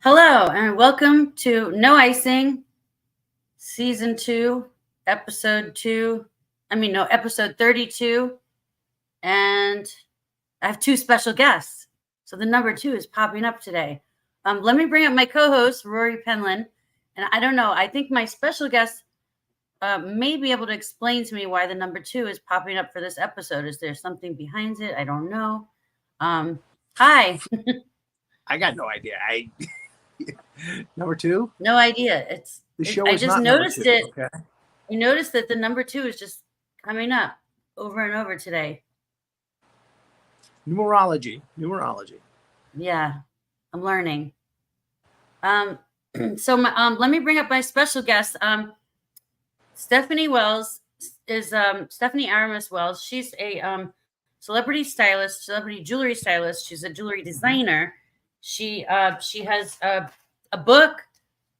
Hello and welcome to No Icing, Season 2, Episode 2. Episode 32. And I have two special guests. So the number 2 is popping up today. Let me bring up my co-host, Rory Penland. And I don't know, I think my special guest may be able to explain to me why the number 2 is popping up for this episode. Is there something behind it? I don't know. Hi. I got no idea. Number 2? No idea. I just noticed it. Okay. I noticed that the number 2 is just coming up over and over today. Numerology. Yeah, I'm learning. So let me bring up my special guest. Stephanie Wells is Stephanie Aramis Wells. She's a celebrity stylist, celebrity jewelry stylist. She's a jewelry designer. She has a book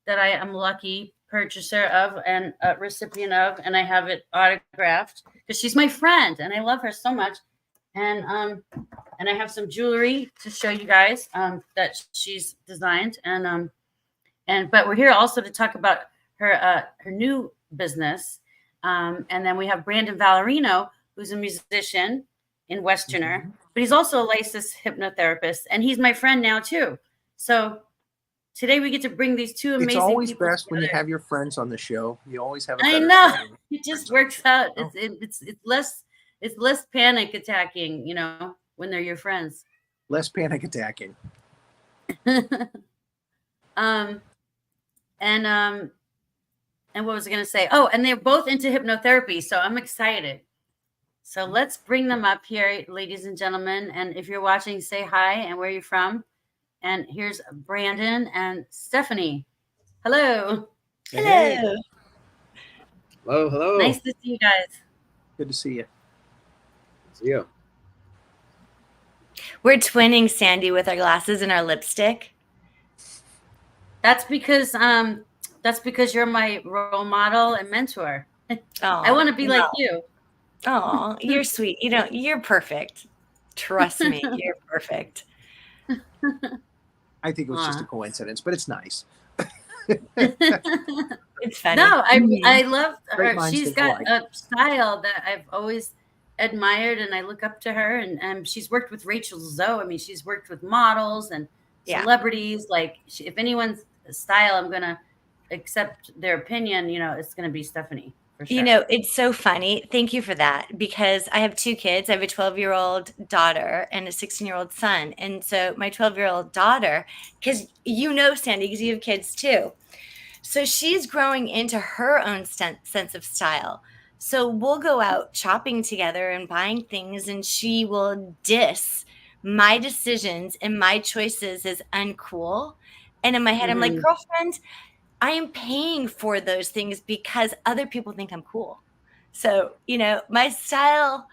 that I am lucky purchaser of and a recipient of, and I have it autographed because she's my friend and I love her so much. And I have some jewelry to show you guys that she's designed, but we're here also to talk about her new business. And then we have Brandon Valerino, who's a musician in Westerner, but he's also a licensed hypnotherapist, and he's my friend now too. So today we get to bring these two amazing people. It's always people best together. when you have your friends on the show. You always have. I know it just works out. It's less panic attacking, when they're your friends. Less panic attacking. And what was I going to say? Oh, and they're both into hypnotherapy, so I'm excited. So let's bring them up here, ladies and gentlemen. And if you're watching, say hi and where you're from. And here's Brandon and Stephanie. Hello. Hey. Hello. Nice to see you guys. Good to see you. See you. We're twinning, Sandy, with our glasses and our lipstick. That's because you're my role model and mentor. Oh, I want to be like you. Oh, you're sweet. You're perfect. Trust me, you're perfect. I think it was just a coincidence, but it's nice. It's funny. No, I love her. She's got a style that I've always admired, and I look up to her. And she's worked with Rachel Zoe. I mean, she's worked with models and celebrities. Like, if anyone's style, I'm gonna accept their opinion. It's gonna be Stephanie. For sure. It's so funny. Thank you for that, because I have two kids. I have a 12-year-old daughter and a 16-year-old son. And so my 12-year-old daughter, because Sandy, because you have kids too. So she's growing into her own sense of style. So we'll go out shopping together and buying things, and she will diss my decisions and my choices as uncool. And in my head, I'm like, girlfriend, I am paying for those things because other people think I'm cool. So, my style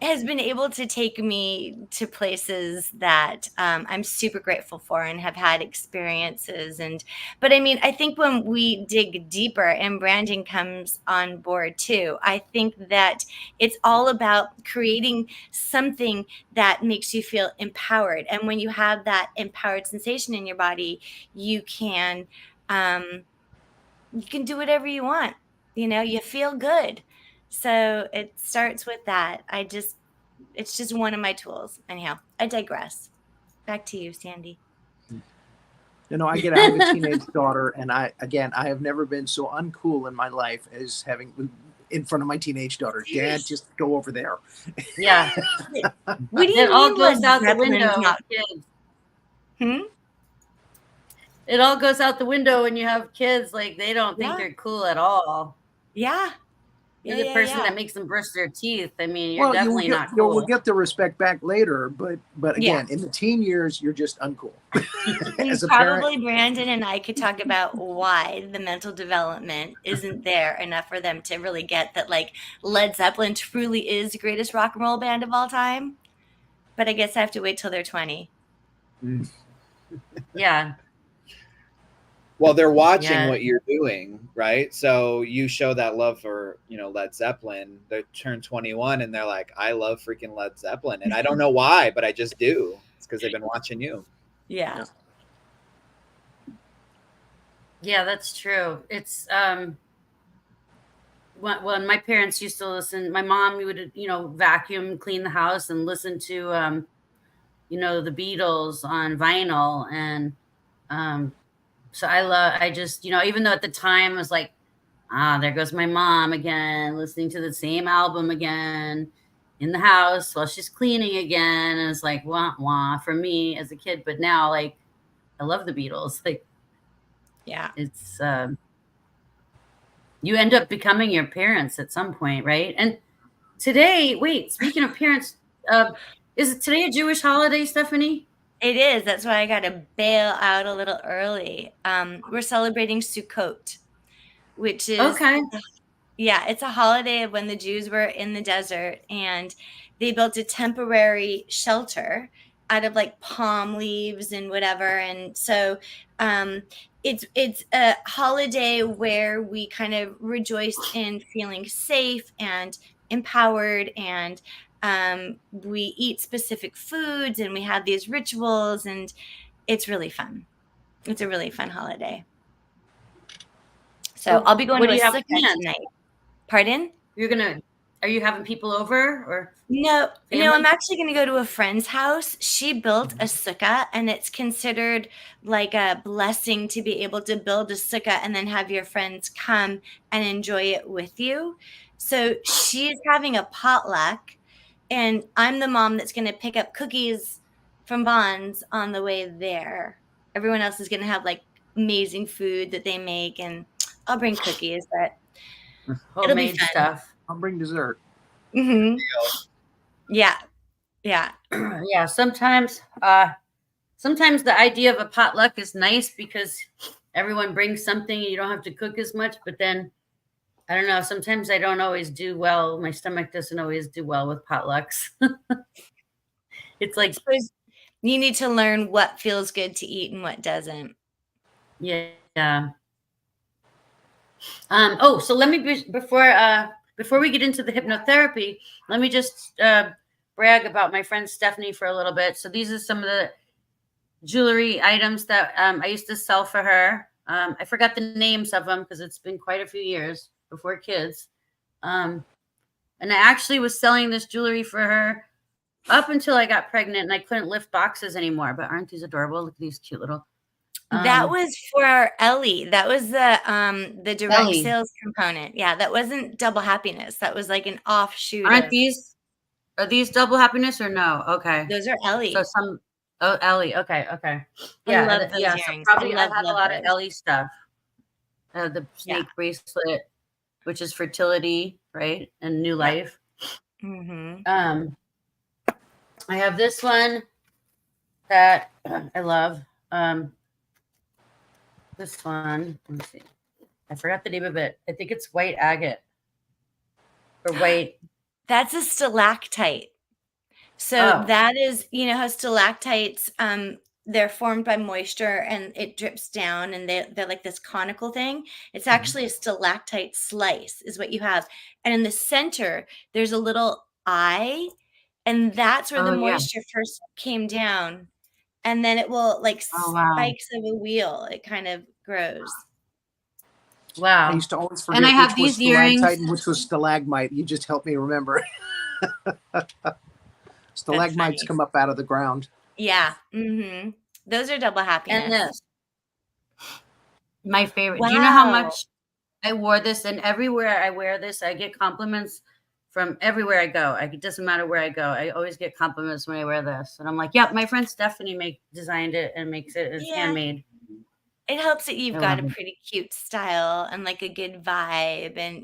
has been able to take me to places that I'm super grateful for and have had experiences. But I think when we dig deeper and branding comes on board too, I think that it's all about creating something that makes you feel empowered. And when you have that empowered sensation in your body, you can do whatever you want. You feel good. So it starts with that. It's just one of my tools. Anyhow, I digress. Back to you, Sandy. I have a teenage daughter, and I have never been so uncool in my life as having in front of my teenage daughter. Dad, just go over there. Yeah. What do you it all goes out the window. It all goes out the window when you have kids. Like, they don't think you're cool at all. Yeah. You're the person that makes them brush their teeth. I mean, you're definitely not cool. We'll get the respect back later, but again, in the teen years, you're just uncool. Probably Brandon and I could talk about why the mental development isn't there enough for them to really get that, like, Led Zeppelin truly is the greatest rock and roll band of all time. But I guess I have to wait till they're 20. Yeah. Well, they're watching what you're doing, right? So you show that love for, Led Zeppelin. They turn 21 and they're like, I love freaking Led Zeppelin. And I don't know why, but I just do. It's because they've been watching you. Yeah. Yeah. Yeah. Yeah. Yeah, that's true. It's when my parents used to listen, my mom would, vacuum, clean the house, and listen to, the Beatles on vinyl, and um, so I just, even though at the time I was like, there goes my mom again, listening to the same album again in the house while she's cleaning again, and it's like wah wah for me as a kid. But now, like, I love the Beatles. Like, Yeah. it's you end up becoming your parents at some point, right? And today, wait, speaking of parents, is it today a Jewish holiday, Stephanie? It is. That's why I got to bail out a little early. We're celebrating Sukkot, which is, Okay. yeah, it's a holiday of when the Jews were in the desert and they built a temporary shelter out of like palm leaves and whatever. And so um, it's a holiday where we kind of rejoice in feeling safe and empowered, and we eat specific foods and we have these rituals, and it's really fun. It's a really fun holiday. So I'll be going What to do a you have sukkah planned? tonight. Pardon? Are you having people over or No, family? I'm actually going to go to a friend's house. She built a sukkah, and it's considered like a blessing to be able to build a sukkah and then have your friends come and enjoy it with you. So she's having a potluck, and I'm the mom that's going to pick up cookies from Bonds on the way there. Everyone else is going to have like amazing food that they make, and I'll bring cookies, but it'll be homemade fun. stuff? I'll bring dessert. Hmm. Yeah. Yeah. Yeah, sometimes the idea of a potluck is nice because everyone brings something and you don't have to cook as much, but then I don't know, sometimes I don't always do well. My stomach doesn't always do well with potlucks. It's I like, suppose you need to learn what feels good to eat and what doesn't. yeah. So let me before we get into the hypnotherapy, let me just brag about my friend Stephanie for a little bit. So these are some of the jewelry items that I used to sell for her. I forgot the names of them because it's been quite a few years before kids. And I actually was selling this jewelry for her up until I got pregnant and I couldn't lift boxes anymore. But aren't these adorable? Look at these cute little. That was for our Ellie. That was the direct Ellie. sales component. Yeah, that wasn't Double Happiness. That was like an offshoot Aren't of are these double happiness or no? Okay. those are Ellie. So Ellie. Okay. I Yeah. love those So earrings. probably I love have a lot of those. Ellie stuff. The snake bracelet, which is fertility, right? And new life. Mm-hmm. I have this one that I love. This one, let me see. I forgot the name of it. I think it's white agate or white. That's a stalactite. So that is, how stalactites, they're formed by moisture and it drips down, and they're like this conical thing. It's actually a stalactite slice is what you have. And in the center, there's a little eye, and that's where the moisture first came down. And then it will like spikes of a wheel. It kind of grows. Wow. I used to always forget and I have which was these earrings. stalactite and which was stalagmite. You just helped me remember. Stalagmites come up out of the ground. Yeah. Mm-hmm. Those are double happiness. And this, my favorite. Wow. Do you know how much I wore this? And everywhere I wear this, I get compliments from everywhere I go. It doesn't matter where I go. I always get compliments when I wear this. And I'm like, yep, my friend Stephanie designed it and makes it. It's handmade. It helps that you've got a pretty cute style and like a good vibe. And,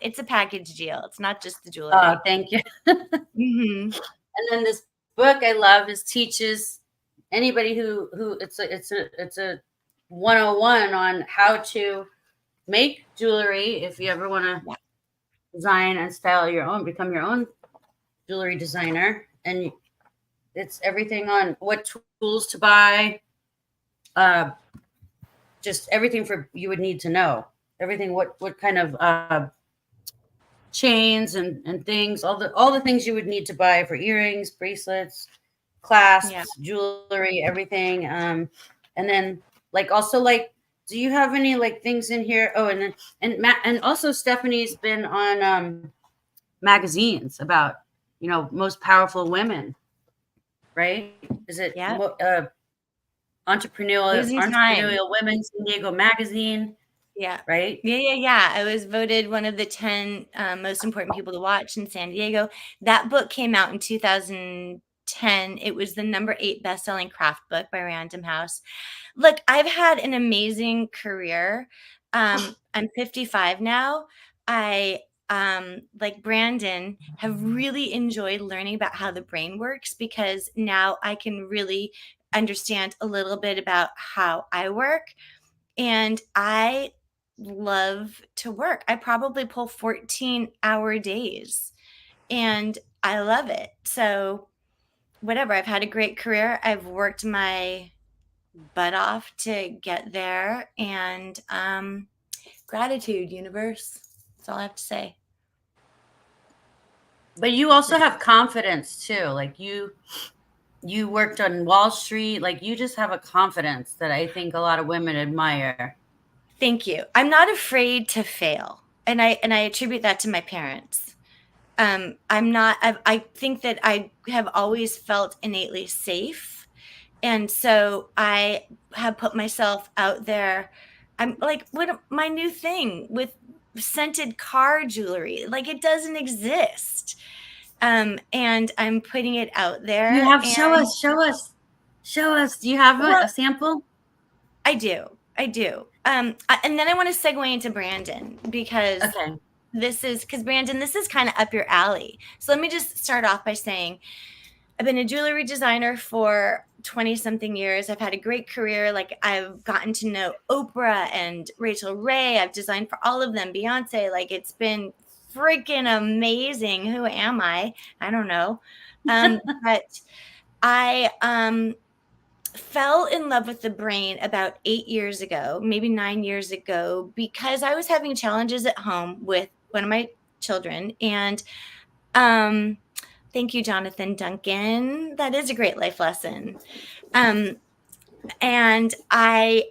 it's a package deal. It's not just the jewelry. Oh, thank you. Mm-hmm. And then this book I love teaches anybody who it's a 101 on how to make jewelry if you ever want to design and style your own, become your own jewelry designer. And it's everything on what tools to buy, just everything you would need to know. Everything, what kind of chains and things, all the things you would need to buy for earrings, bracelets, clasps, jewelry, everything. And then also do you have any like things in here? Oh, and also Stephanie's been on magazines about, most powerful women, right? Is it Yeah. entrepreneurial Losing time. women, San Diego magazine, Yeah. right? Yeah. I was voted one of the 10 most important people to watch in San Diego. That book came out in 2010. It was the number 8 best-selling craft book by Random House. Look, I've had an amazing career. I'm 55 now. I like Brandon, have really enjoyed learning about how the brain works, because now I can really understand a little bit about how I work. And I love to work. I probably pull 14-hour days, and I love it. So whatever, I've had a great career. I've worked my butt off to get there, and gratitude, universe. That's all I have to say. But you also have confidence too. Like you worked on Wall Street. Like you just have a confidence that I think a lot of women admire. Thank you. I'm not afraid to fail, and I attribute that to my parents. I think that I have always felt innately safe, and so I have put myself out there. I'm like, what my new thing with scented car jewelry? Like, it doesn't exist. And I'm putting it out there. You have and show us. Do you have a sample? I do. And then I want to segue into Brandon, because Okay. Brandon, this is kind of up your alley. So let me just start off by saying I've been a jewelry designer for 20 something years. I've had a great career. Like, I've gotten to know Oprah and Rachel Ray. I've designed for all of them, Beyonce. Like, it's been freaking amazing. Who am I? I don't know. But I fell in love with the brain about 8 years ago, maybe 9 years ago, because I was having challenges at home with one of my children. And thank you, Jonathan Duncan. That is a great life lesson. And I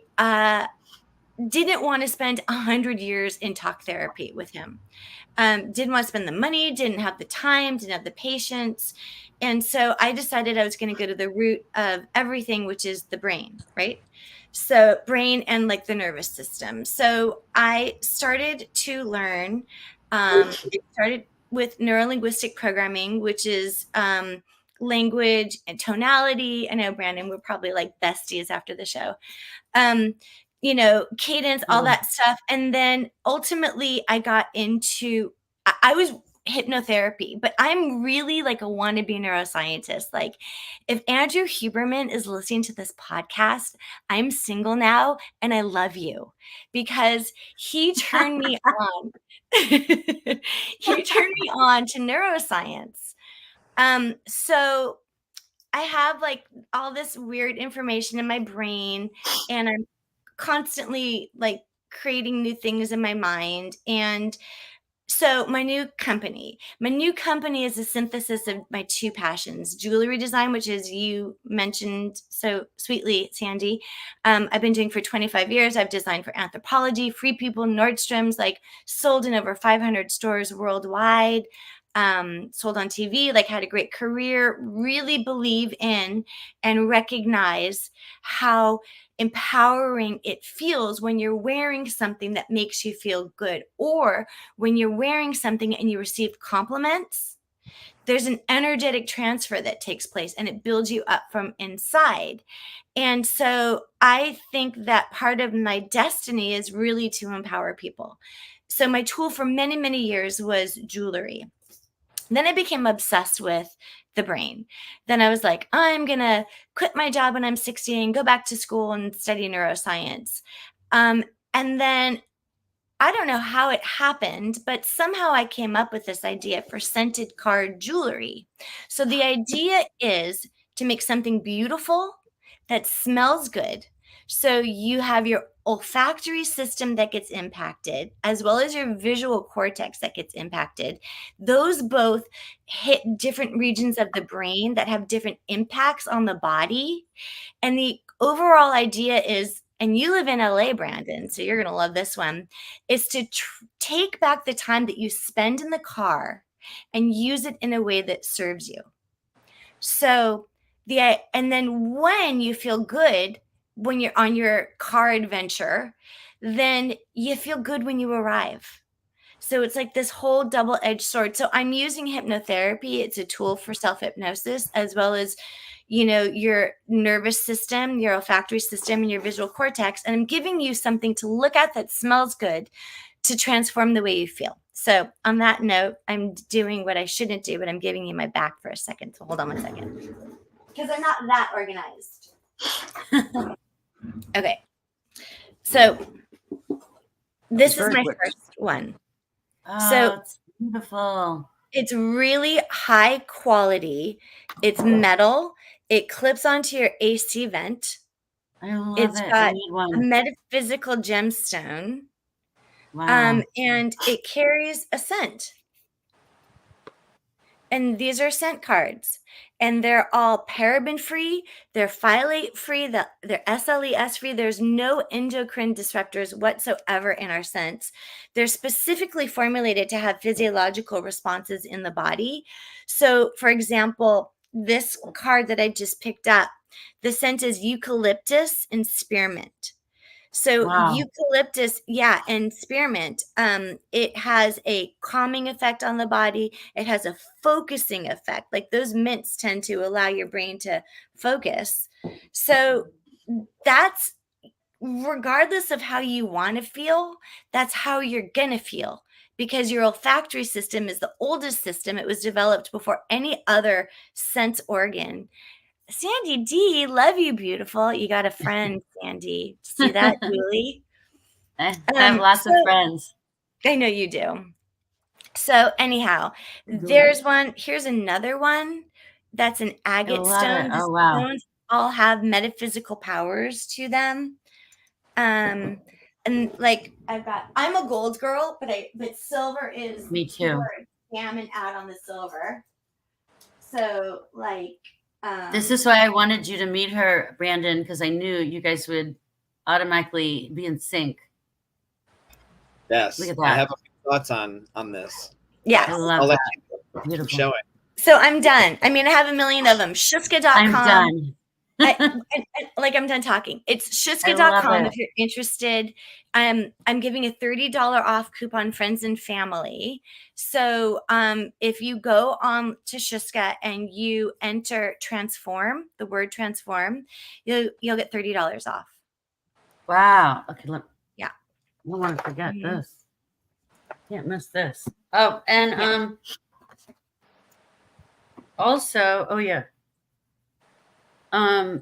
didn't want to spend 100 years in talk therapy with him. Didn't want to spend the money, didn't have the time, didn't have the patience. And so I decided I was going to go to the root of everything, which is the brain, right? So brain and like the nervous system. So I started to learn, started with neurolinguistic programming, which is language and tonality. I know, Brandon, we're probably like besties after the show. Cadence, all that stuff. And then ultimately I got into, I was hypnotherapy, but I'm really like a wannabe neuroscientist. Like, if Andrew Huberman is listening to this podcast, I'm single now and I love you, because he turned me on. He turned me on to neuroscience. So I have like all this weird information in my brain, and I'm constantly like creating new things in my mind. And so my new company is a synthesis of my two passions: jewelry design, which, as you mentioned so sweetly, Sandy, I've been doing for 25 years. I've designed for Anthropologie, Free People, Nordstrom's, like sold in over 500 stores worldwide, sold on TV, like had a great career. Really believe in and recognize how empowering it feels when you're wearing something that makes you feel good, or when you're wearing something and you receive compliments. There's an energetic transfer that takes place, and it builds you up from inside. And so I think that part of my destiny is really to empower people. So my tool for many, many years was jewelry. Then I became obsessed with the brain. Then I was like, I'm going to quit my job when I'm 60 and go back to school and study neuroscience. And then I don't know how it happened, but somehow I came up with this idea for scented card jewelry. So the idea is to make something beautiful that smells good. So you have your olfactory system that gets impacted, as well as your visual cortex that gets impacted. Those both hit different regions of the brain that have different impacts on the body. And the overall idea is and you live in LA, Brandon, so you're going to love this one, is to take back the time that you spend in the car and use it in a way that serves you. So and then when you feel good, when you're on your car adventure, then you feel good when you arrive. So it's like this whole double-edged sword. So I'm using hypnotherapy. It's a tool for self-hypnosis, as well as, your nervous system, your olfactory system, and your visual cortex. And I'm giving you something to look at that smells good to transform the way you feel. So on that note, I'm doing what I shouldn't do, but I'm giving you my back for a second. So hold on 1 second. Because I'm not that organized. Okay. So this is my first one. Oh, So it's beautiful. It's really high quality. It's metal. It clips onto your AC vent. I love It's it. I got need a one. metaphysical gemstone. Wow. And it carries a scent. And these are scent cards. And they're all paraben free. They're phthalate free. They're SLES free. There's no endocrine disruptors whatsoever in our scents. They're specifically formulated to have physiological responses in the body. So, for example, this card that I just picked up, the scent is eucalyptus and spearmint. So Wow. eucalyptus, and spearmint, it has a calming effect on the body. It has a focusing effect. Like those mints tend to allow your brain to focus. So that's regardless of how you want to feel, that's how you're going to feel, because your olfactory system is the oldest system. It was developed before any other sense organ. Sandy D, love you, beautiful. You got a friend, Sandy. See that, Julie? I have lots of friends. I know you do. So anyhow, there's one. Here's another one. That's an agate stone. Oh, wow. Stones all have metaphysical powers to them. And like I'm a gold girl, but silver is Me too. Scamming out on the silver. So like. This is why I wanted you to meet her, Brandon, because I knew you guys would automatically be in sync. Yes. Look at that. I have a few thoughts on this. Yes. I love I'll let that. you Beautiful. show it. So I'm done. I mean, I have a million of them. Shuska.com. I'm done. I'm done talking. It's I shuska.com love if you're interested. I'm giving a $30 off coupon, friends and family. So if you go on to Shuska and you enter transform, the word transform, you'll get $30 off. Wow. Okay. Yeah. I don't want to forget this. Can't miss this. Oh, and also, I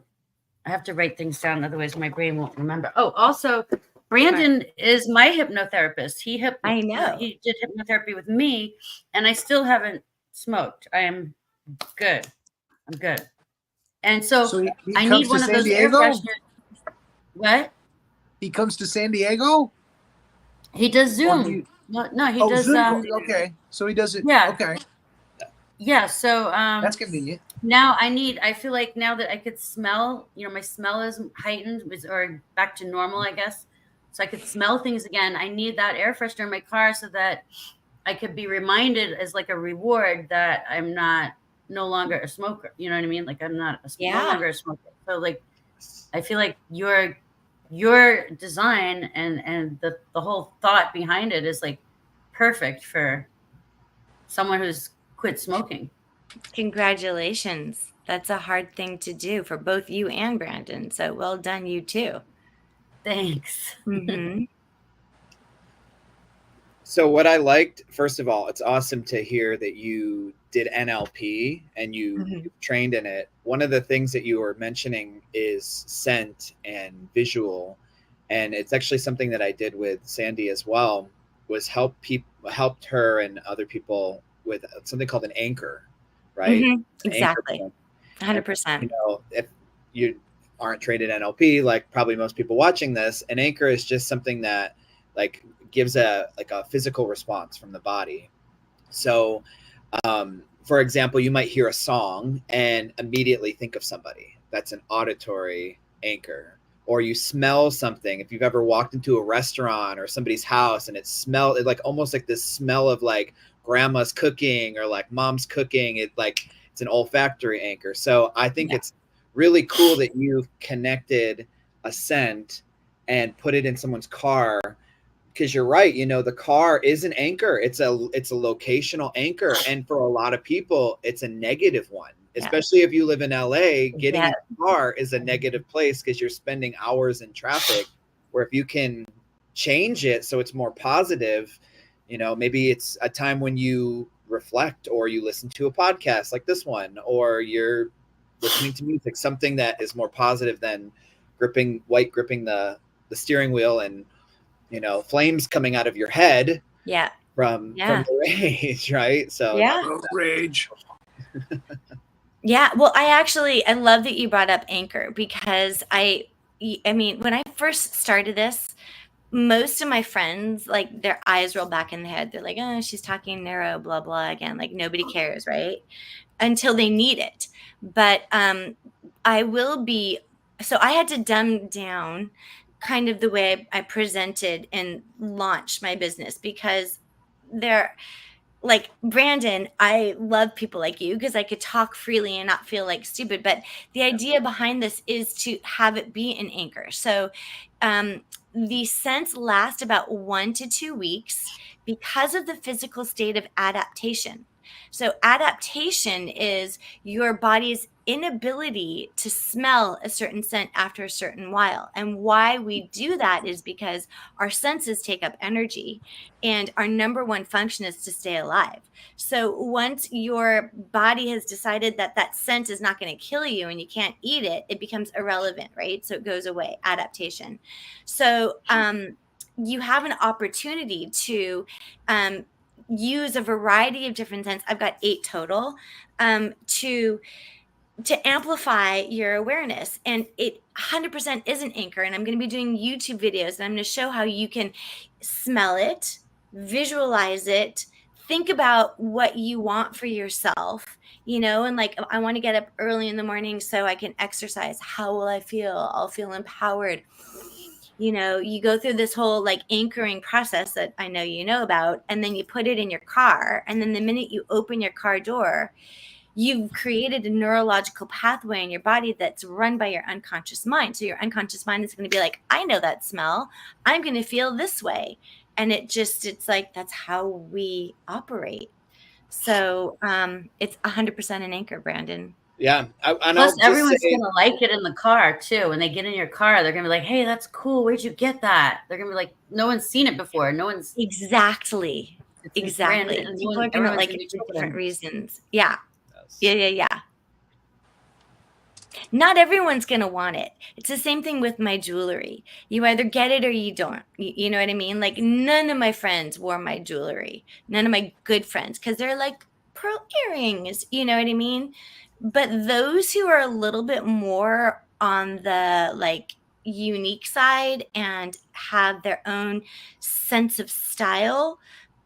have to write things down, otherwise my brain won't remember. Oh, also, Brandon is my hypnotherapist. I know. He did hypnotherapy with me, and I still haven't smoked. I am good. I'm good. And so he I comes need to one of San those air Diego? fresheners. What? He comes to San Diego? He does Zoom. He does Zoom. Okay. So he does it. Yeah. Okay. Yeah. So that's convenient. Now I feel like now that I could smell, my smell is heightened or back to normal, I guess. So I could smell things again. I need that air freshener in my car so that I could be reminded as like a reward that I'm no longer a smoker. You know what I mean? Like I'm no longer a smoker. So like, I feel like your design and the whole thought behind it is like perfect for someone who's quit smoking. Congratulations. That's a hard thing to do for both you and Brandon. So well done, you too. Thanks. Mm-hmm. So what I liked, first of all, it's awesome to hear that you did NLP and you trained in it. One of the things that you were mentioning is scent and visual. And it's actually something that I did with Sandy as well, was helped her and other people with something called an anchor, right? Exactly. 100%. And, if you aren't trained in NLP, like probably most people watching this, an anchor is just something that like gives a physical response from the body. So, for example, you might hear a song and immediately think of somebody. That's an auditory anchor. or you smell something. If you've ever walked into a restaurant or somebody's house and it like almost like this smell of like grandma's cooking or like mom's cooking, it's an olfactory anchor. So I think it's really cool that you've connected a scent and put it in someone's car, because you're right, the car is an anchor. It's a locational anchor, and for a lot of people it's a negative one, especially if you live in LA. Getting in a car is a negative place because you're spending hours in traffic, where if you can change it so it's more positive, maybe it's a time when you reflect, or you listen to a podcast like this one, or you're listening to music, something that is more positive than gripping the steering wheel and flames coming out of your head from the rage, right? So rage. Yeah, well, I love that you brought up anchor, because I mean, when I first started this, most of my friends, like, their eyes roll back in the head. They're like, oh, she's talking narrow, blah, blah, again. Like, nobody cares, right? Until they need it. But so I had to dumb down kind of the way I presented and launched my business, because they're like, Brandon, I love people like you because I could talk freely and not feel like stupid. But the idea behind this is to have it be an anchor. So the scents last about 1 to 2 weeks because of the physical state of adaptation. So adaptation is your body's inability to smell a certain scent after a certain while. And why we do that is because our senses take up energy, and our number one function is to stay alive. So once your body has decided that that scent is not going to kill you and you can't eat it, it becomes irrelevant, right? So it goes away, adaptation. So you have an opportunity to use a variety of different scents. I've got 8 total, to amplify your awareness. And it 100% is an anchor. And I'm going to be doing YouTube videos, and I'm going to show how you can smell it, visualize it, think about what you want for yourself, and like, I want to get up early in the morning so I can exercise. How will I feel? I'll feel empowered. You go through this whole like anchoring process that I know you know about, and then you put it in your car. And then the minute you open your car door, you've created a neurological pathway in your body that's run by your unconscious mind. So your unconscious mind is going to be like, I know that smell. I'm going to feel this way. And it's like, that's how we operate. So it's 100% an anchor, Brandon. Yeah. Plus, everyone's going to like it in the car, too. When they get in your car, they're going to be like, hey, that's cool. Where'd you get that? They're going to be like, no one's seen it before. No one's. Exactly. People are going to like it for different reasons. Yeah. Yeah. Not everyone's going to want it. It's the same thing with my jewelry. You either get it or you don't. You know what I mean? Like, none of my friends wore my jewelry. None of my good friends, because they're like pearl earrings. You know what I mean? But those who are a little bit more on the like unique side and have their own sense of style,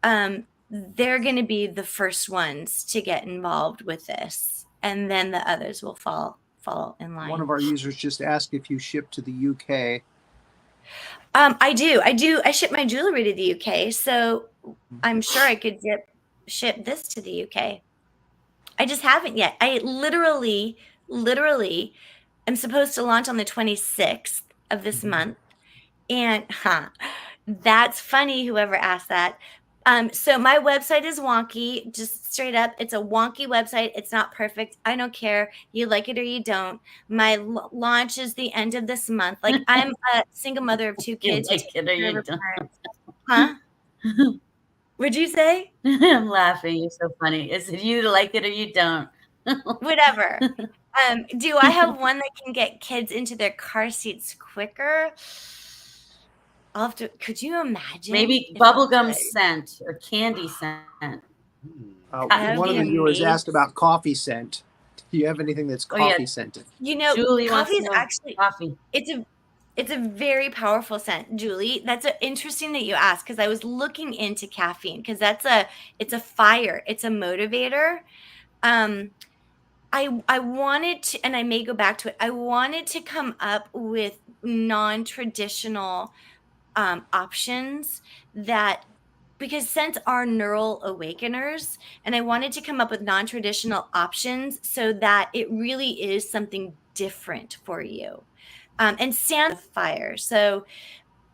they're going to be the first ones to get involved with this, and then the others will fall in line. One of our users just asked if you ship to the UK. I do. I ship my jewelry to the UK, so I'm sure I could ship this to the UK. I just haven't yet. I literally am supposed to launch on the 26th of this month. And that's funny, whoever asked that. So my website is wonky, just straight up. It's a wonky website. It's not perfect. I don't care. You like it or you don't. My launch is the end of this month. Like, I'm a single mother of 2 kids. You like it or you don't. Huh? What'd you say? I'm laughing. You're so funny. Is it you like it or you don't? Whatever. Do I have one that can get kids into their car seats quicker? I'll have to. Could you imagine? Maybe bubblegum scent or candy scent. One of the viewers asked about coffee scent. Do you have anything that's coffee scented? Julie coffee is actually coffee. It's a very powerful scent, Julie. That's interesting that you asked, because I was looking into caffeine, because it's a fire. It's a motivator. I wanted to, and I may go back to it. I wanted to come up with non-traditional options that, because since our neural awakeners, and I wanted to come up with non-traditional options so that it really is something different for you. And sand fire, so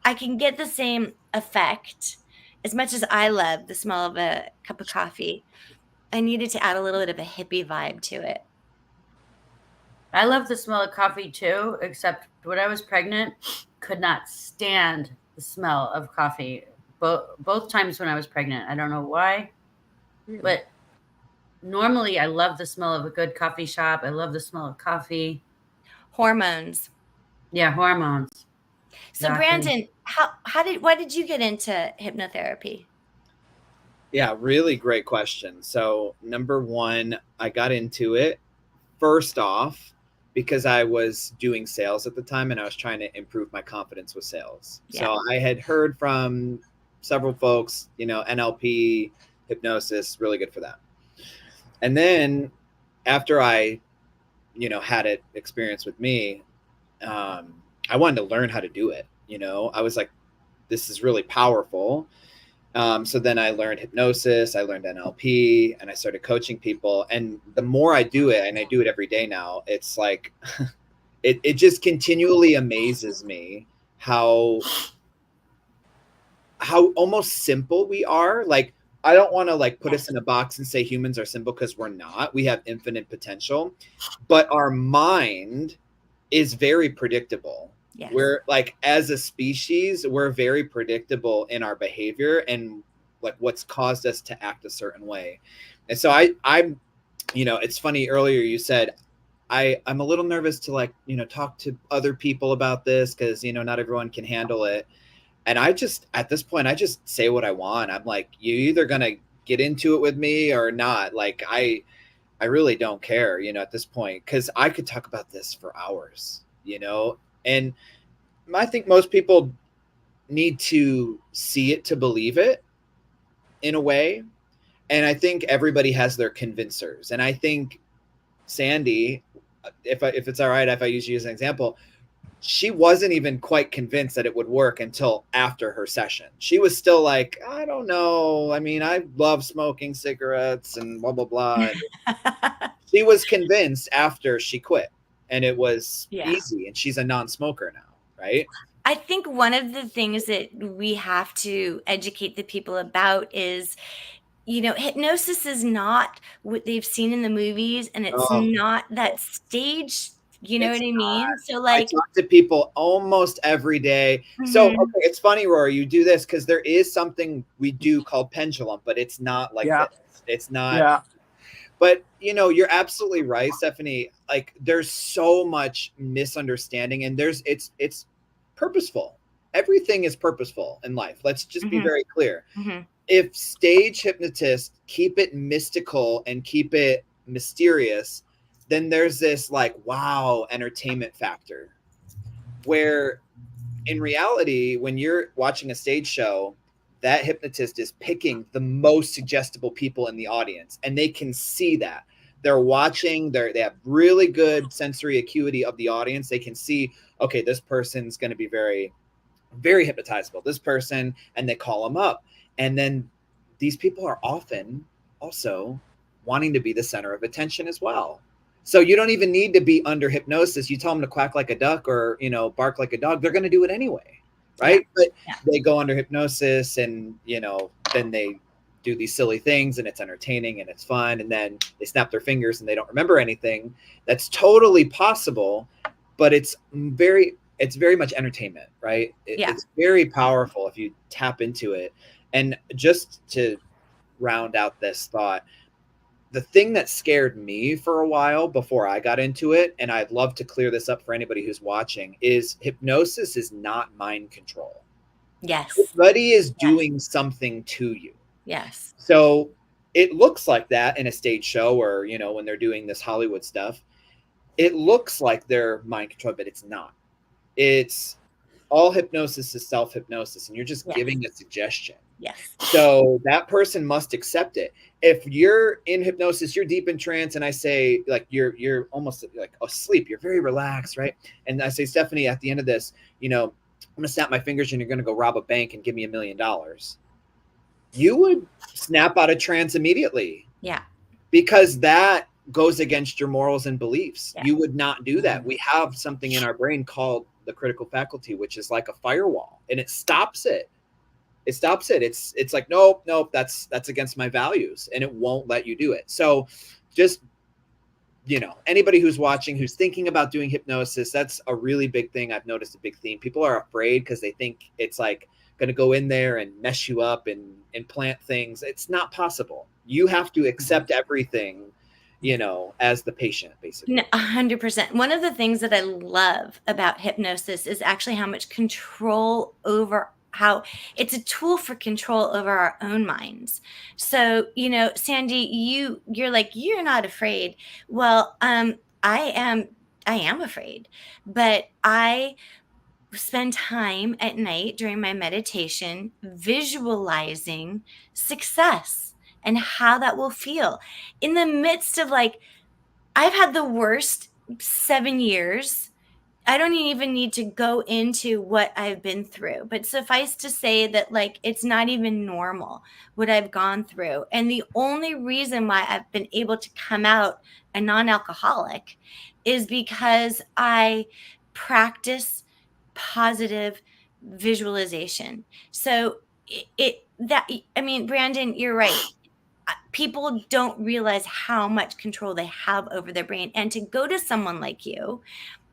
I can get the same effect. As much as I love the smell of a cup of coffee, I needed to add a little bit of a hippie vibe to it. I love the smell of coffee too, except when I was pregnant, could not stand the smell of coffee. Both times when I was pregnant. I don't know why, but normally I love the smell of a good coffee shop. I love the smell of coffee. Hormones. Yeah, hormones. So Exactly. Brandon, why did you get into hypnotherapy? Yeah, really great question. So number one, I got into it first off because I was doing sales at the time and I was trying to improve my confidence with sales. Yeah. So I had heard from several folks, NLP, hypnosis, really good for that. And then after I, had it experience with me, I wanted to learn how to do it. I was like, this is really powerful. So then I learned hypnosis, I learned NLP, and I started coaching people. And the more I do it, and I do it every day now, it's like, it just continually amazes me how almost simple we are. Like, I don't want to like put us in a box and say humans are simple, because we're not. We have infinite potential, but our mind is very predictable. Yes. We're like, as a species, we're very predictable in our behavior and like what's caused us to act a certain way. And so I'm, it's funny, earlier you said, I'm a little nervous to like, talk to other people about this because, not everyone can handle it. And I just, at this point, I just say what I want. I'm like, you either going to get into it with me or not. Like, I really don't care, at this point, because I could talk about this for hours, and I think most people need to see it to believe it in a way. And I think everybody has their convincers. And I think Sandy, if it's all right, if I use you as an example, she wasn't even quite convinced that it would work until after her session. She was still like, I don't know. I mean, I love smoking cigarettes and blah, blah, blah. She was convinced after she quit, and it was easy, and she's a non-smoker now, right? I think one of the things that we have to educate the people about is, hypnosis is not what they've seen in the movies, and it's not that stage. You know what I mean? So like, I talk to people almost every day. So, okay, it's funny, Rory, you do this because there is something we do called pendulum, but it's not like this. It's not. Yeah. But, you're absolutely right, Stephanie. Like, there's so much misunderstanding, and it's purposeful. Everything is purposeful in life. Let's just be very clear. If stage hypnotists keep it mystical and keep it mysterious, then there's this like, wow, entertainment factor, where in reality, when you're watching a stage show, that hypnotist is picking the most suggestible people in the audience, and they can see that. They're watching, they have really good sensory acuity of the audience. They can see, okay, this person's going to be very, very hypnotizable, this person, and they call them up. And then these people are often also wanting to be the center of attention as well. So you don't even need to be under hypnosis. You tell them to quack like a duck or, bark like a dog. They're going to do it anyway. Right. Yeah. But they go under hypnosis and, then they do these silly things, and it's entertaining and it's fun. And then they snap their fingers and they don't remember anything. That's totally possible, but it's very much entertainment, right? It's very powerful if you tap into it. And just to round out this thought, the thing that scared me for a while before I got into it, and I'd love to clear this up for anybody who's watching, is hypnosis is not mind control. Yes. Everybody is doing something to you. Yes. So it looks like that in a stage show, or, when they're doing this Hollywood stuff, it looks like they're mind controlled, but it's not. It's all hypnosis is self-hypnosis, and you're just giving a suggestion. Yes. So that person must accept it. If you're in hypnosis, you're deep in trance, and I say, like, you're almost like asleep, you're very relaxed, right? And I say, Stephanie, at the end of this, I'm gonna snap my fingers and you're gonna go rob a bank and give me $1 million. You would snap out of trance immediately. Yeah. Because that goes against your morals and beliefs. Yeah. You would not do that. We have something in our brain called the critical faculty, which is like a firewall, and it stops it. It stops it. It's like, nope, that's against my values, and it won't let you do it. So just, anybody who's watching, who's thinking about doing hypnosis, that's a really big thing. I've noticed a big theme. People are afraid because they think it's like going to go in there and mess you up and implant things. It's not possible. You have to accept everything, as the patient, basically. 100%. One of the things that I love about hypnosis is actually how much control over how it's a tool for control over our own minds. So, Sandy, you're like, you're not afraid. Well, I am afraid, but I spend time at night during my meditation visualizing success and how that will feel in the midst of, like, I've had the worst 7 years. I don't even need to go into what I've been through, but suffice to say that, like, it's not even normal what I've gone through. And the only reason why I've been able to come out a non-alcoholic is because I practice positive visualization. So Brandon, you're right. People don't realize how much control they have over their brain. And to go to someone like you,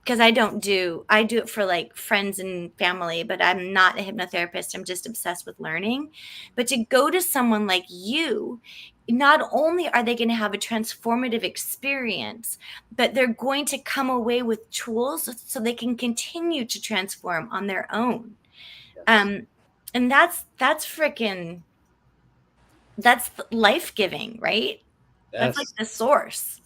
because I do it for, like, friends and family, but I'm not a hypnotherapist. I'm just obsessed with learning. But to go to someone like you, not only are they going to have a transformative experience, but they're going to come away with tools so they can continue to transform on their own. Yes. And that's life-giving, right? That's like Yes. the source.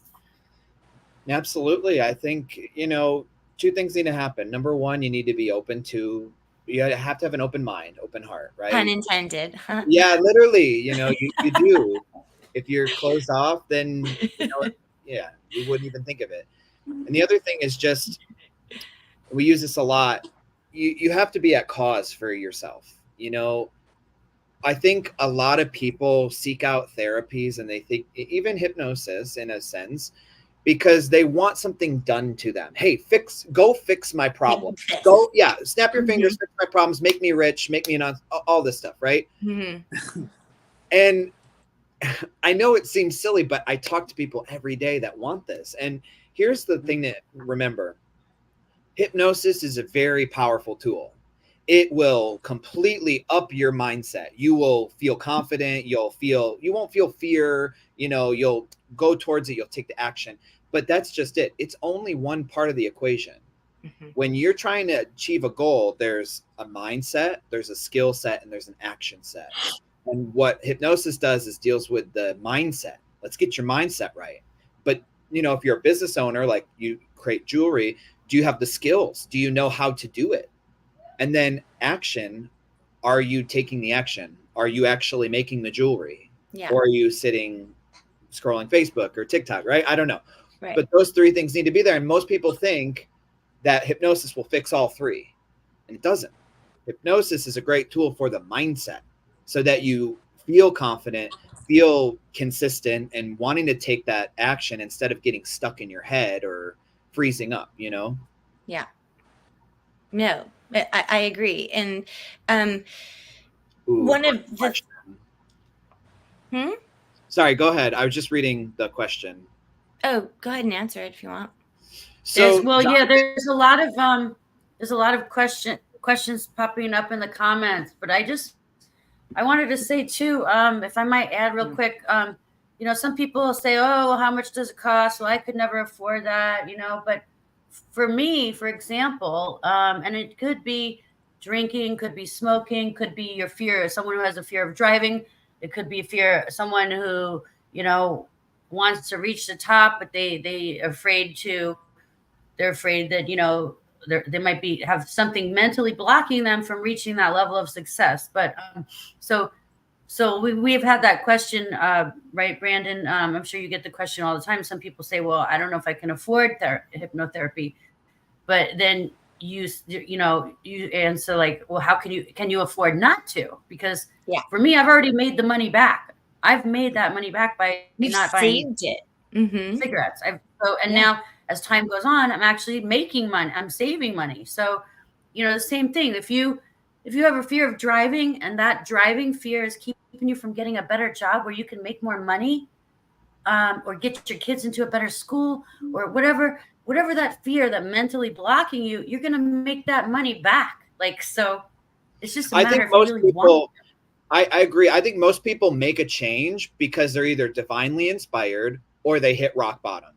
Absolutely. I think, two things need to happen. Number one, you need to be open to, you have to have an open mind, open heart, right? Pun intended. Yeah, literally, you do. If you're closed off, then, yeah, you wouldn't even think of it. And the other thing is just, we use this a lot. You have to be at cause for yourself. I think a lot of people seek out therapies, and they think even hypnosis in a sense, because they want something done to them. Hey, go fix my problem. Go, yeah, snap your fingers, fix my problems, make me rich, make me all this stuff, right? Mm-hmm. And I know it seems silly, but I talk to people every day that want this. And here's the thing to remember. Hypnosis is a very powerful tool. It will completely up your mindset. You will feel confident. You won't feel fear. You'll go towards it. You'll take the action. But that's just it. It's only one part of the equation. Mm-hmm. When you're trying to achieve a goal, there's a mindset, there's a skill set, and there's an action set. And what hypnosis does is deals with the mindset. Let's get your mindset right. But, if you're a business owner, like you create jewelry, do you have the skills? Do you know how to do it? And then action, are you taking the action? Are you actually making the jewelry? Yeah. Or are you sitting scrolling Facebook or TikTok, right? I don't know. Right. But those three things need to be there. And most people think that hypnosis will fix all three. And it doesn't. Hypnosis is a great tool for the mindset so that you feel confident, feel consistent, and wanting to take that action instead of getting stuck in your head or freezing up, Yeah. No, I agree. And one of the question. Sorry, go ahead. I was just reading the question. Oh, go ahead and answer it if you want. So there's a lot of questions popping up in the comments, but I wanted to say too, if I might add real quick, some people say, oh, well, how much does it cost? Well, I could never afford that, but for me, for example, and it could be drinking, could be smoking, could be your fear, someone who has a fear of driving. It could be someone who, wants to reach the top, but they're afraid that, they might have something mentally blocking them from reaching that level of success. But so So we've had that question, right, Brandon? I'm sure you get the question all the time. Some people say, well, I don't know if I can afford hypnotherapy, but then you answer like, well, how can you afford not to? Because Yeah. for me, I've already made the money back. I've made that money back by You've not buying saved it. Mm-hmm. cigarettes. Yeah. Now as time goes on, I'm actually making money. I'm saving money. So, the same thing. If you have a fear of driving and that driving fear is keeping you from getting a better job where you can make more money, or get your kids into a better school, or whatever that fear that mentally blocking you, you're going to make that money back. Like, so it's just a I matter think if you most really want people, I agree. I think most people make a change because they're either divinely inspired or they hit rock bottom.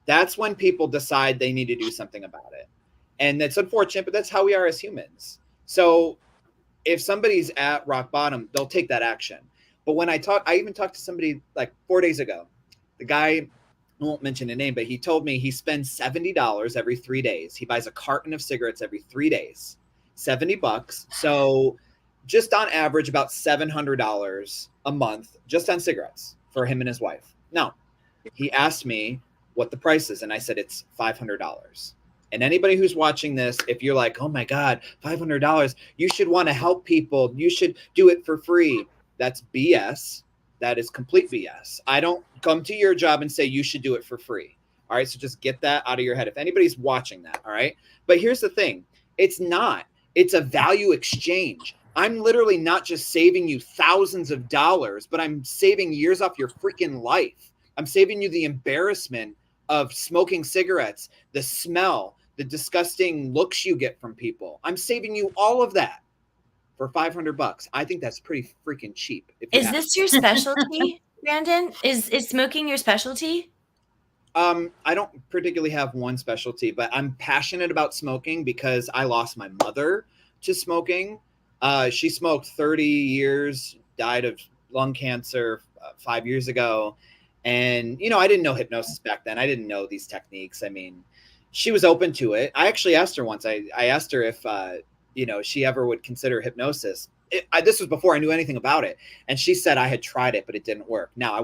That's when people decide they need to do something about it. And that's unfortunate, but that's how we are as humans. So if somebody's at rock bottom, they'll take that action. But when I even talked to somebody like 4 days ago. The guy, I won't mention a name, but he told me he spends $70 every 3 days. He buys a carton of cigarettes every 3 days, $70. So just on average, about $700 a month just on cigarettes for him and his wife. Now, he asked me what the price is, and I said it's $500. And anybody who's watching this, if you're like, oh my God, $500, you should want to help people. You should do it for free. That's BS. That is complete BS. I don't come to your job and say you should do it for free. All right. So just get that out of your head. If anybody's watching that. All right. But here's the thing. It's not. It's a value exchange. I'm literally not just saving you thousands of dollars, but I'm saving years off your freaking life. I'm saving you the embarrassment of smoking cigarettes, the smell, the disgusting looks you get from people. I'm saving you all of that for $500. I think that's pretty freaking cheap. Is this your specialty, Brandon? Is smoking your specialty? I don't particularly have one specialty, but I'm passionate about smoking because I lost my mother to smoking. She smoked 30 years, died of lung cancer 5 years ago. And, I didn't know hypnosis back then. I didn't know these techniques. I mean, she was open to it. I actually asked her once. I asked her if, she ever would consider hypnosis. This was before I knew anything about it. And she said I had tried it, but it didn't work. Now, I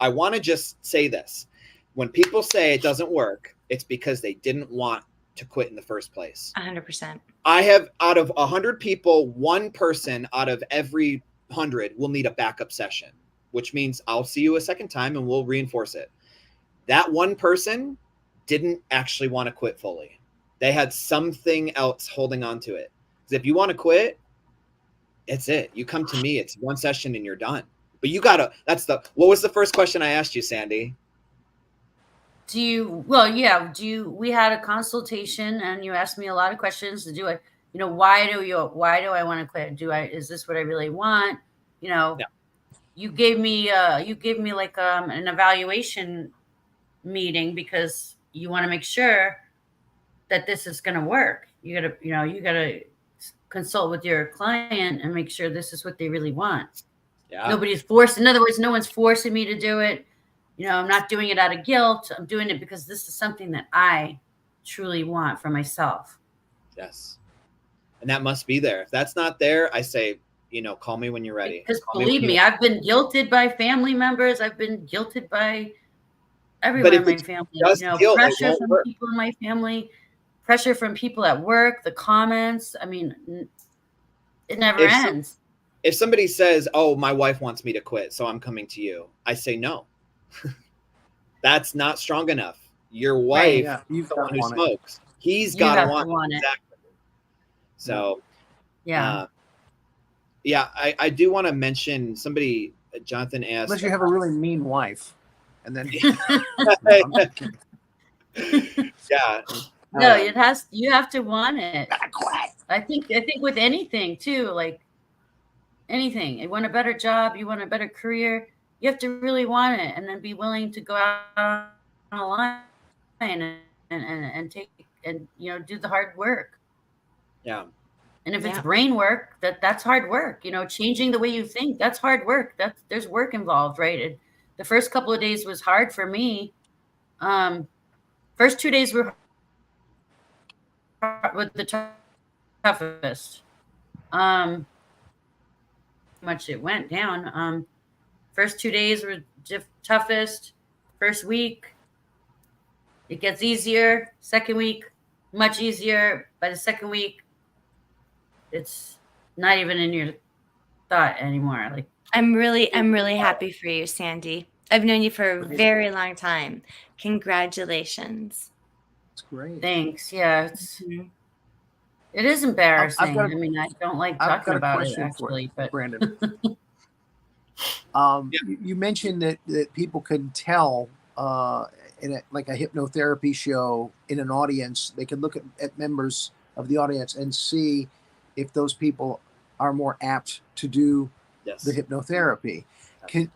want to just say this. When people say it doesn't work, it's because they didn't want to quit in the first place. 100%. I have, out of 100 people, one person out of every 100 will need a backup session, which means I'll see you a second time and we'll reinforce it. That one person didn't actually want to quit fully. They had something else holding on to it. Because if you want to quit, it's it. You come to me, it's one session and you're done. But you gotta, what was the first question I asked you, Sandy? we had a consultation and you asked me a lot of questions. Why do I want to quit? Is this what I really want? Yeah. You gave me like an evaluation meeting because you want to make sure that this is going to work. You gotta consult with your client and make sure this is what they really want. Yeah. Nobody's forced. In other words, no one's forcing me to do it. I'm not doing it out of guilt. I'm doing it because this is something that I truly want for myself. Yes. And that must be there. If that's not there, I say, call me when you're ready. Because believe me, I've been guilted by family members. I've been guilted by everyone in my family. Pressure from people in my family, pressure from people at work, the comments. I mean, it never ends. If somebody says, oh, my wife wants me to quit, so I'm coming to you, I say no. That's not strong enough. Your wife, you've the got one who want smokes, it. He's got to want it. Exactly. So, yeah. I do want to mention somebody, Jonathan asked. Unless you have a really mean wife. And then. Yeah. No, you have to want it. I think with anything too, like anything, you want a better job, you want a better career, you have to really want it and then be willing to go out on a line and take and do the hard work. Yeah. And if it's brain work, that's hard work. Changing the way you think, that's hard work. There's work involved, right? The first couple of days was hard for me. First 2 days were the toughest. much it went down. First 2 days were toughest. First week, it gets easier. Second week, much easier. By the second week, it's not even in your thought anymore. Like, I'm really happy for you, Sandy. I've known you for a very long time. Congratulations. It's great. thanks. Yeah, Mhm. it is embarrassing. got a- I mean, I don't like I've talking got a about it question for actually, you, but Brandon. Yeah. You mentioned that people can tell in like a hypnotherapy show in an audience, they can look at members of the audience and see if those people are more apt to do Yes. the hypnotherapy.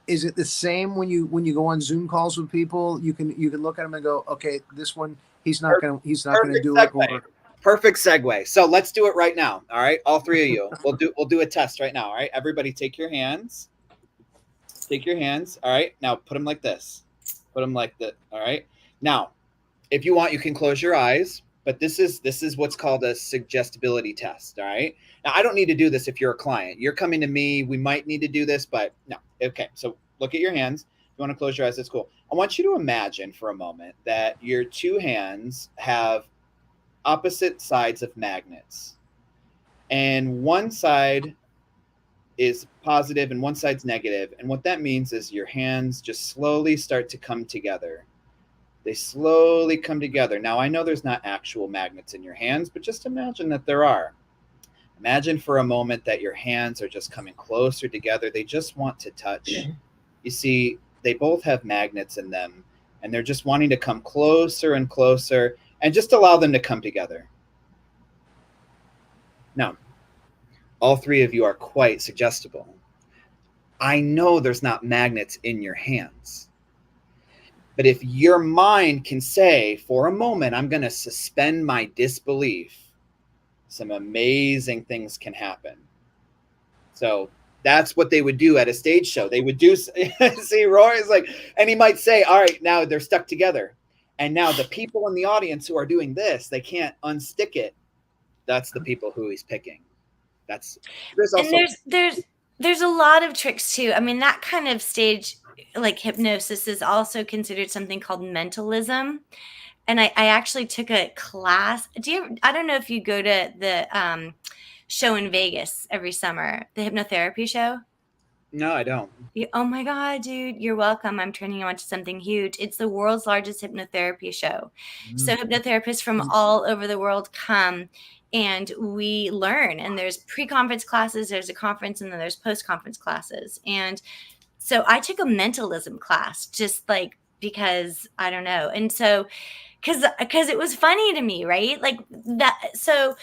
Is it the same when you go on Zoom calls with people? You can look at them and go, okay, this one he's not gonna do it. Or Perfect segue. So let's do it right now. All right, all three of you. We'll do a test right now. All right, everybody, take your hands. Take your hands. All right, now put them like this. Put them like that. All right. Now, if you want, you can close your eyes. But this is what's called a suggestibility test. All right. Now, I don't need to do this if you're a client. You're coming to me. We might need to do this, but no. Okay. So look at your hands. If you want to close your eyes, that's cool. I want you to imagine for a moment that your two hands have opposite sides of magnets, and one side is positive and one side's negative. And what that means is your hands just slowly start to come together. They slowly come together. Now, I know there's not actual magnets in your hands, but just imagine that there are. Imagine for a moment that your hands are just coming closer together. They just want to touch. You see, they both have magnets in them, and they're just wanting to come closer and closer, and just allow them to come together. Now, all three of you are quite suggestible. I know there's not magnets in your hands. But if your mind can say, for a moment, I'm going to suspend my disbelief, some amazing things can happen. So that's what they would do at a stage show. They would do, see, Roy is like, and he might say, all right, now they're stuck together. And now the people in the audience who are doing this, they can't unstick it. That's the people who he's picking. There's also, and there's a lot of tricks too. I mean, that kind of stage, like hypnosis, is also considered something called mentalism. And I actually took a class. I don't know if you go to the show in Vegas every summer, the hypnotherapy show. no, I don't. Oh my God, dude, you're welcome. I'm turning you on to something huge. It's the world's largest hypnotherapy show. So hypnotherapists from all over the world come and we learn. And there's pre-conference classes, there's a conference, and then there's post-conference classes. And so I took a mentalism class just like because I don't know. And so because it was funny to me, right? Like that. So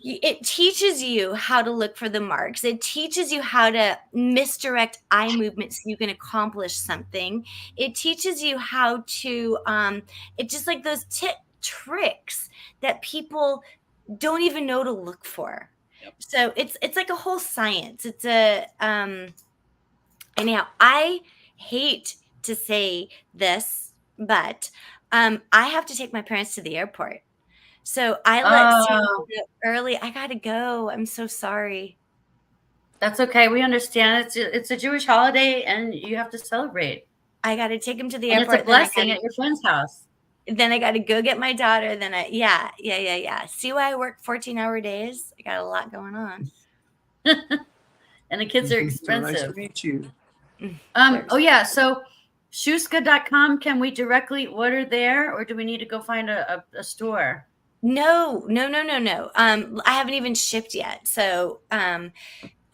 it teaches you how to look for the marks. It teaches you how to misdirect eye movements so you can accomplish something. It teaches you how to it's just like those tricks that people don't even know to look for. Yep. So it's like a whole science. It's a anyhow, I hate to say this, but I have to take my parents to the airport. So I let Sandy Oh, know early. I gotta go. I'm so sorry. that's okay. We understand. It's a Jewish holiday, and you have to celebrate. I gotta take him to the And it's airport. a blessing at your friend's house. Then I gotta go get my daughter. Then yeah. See why I work 14-hour days? I got a lot going on. And the kids are So nice expensive. to meet you. Oh yeah, so shuska.com, can we directly order there, or do we need to go find a store? No. I haven't even shipped yet. So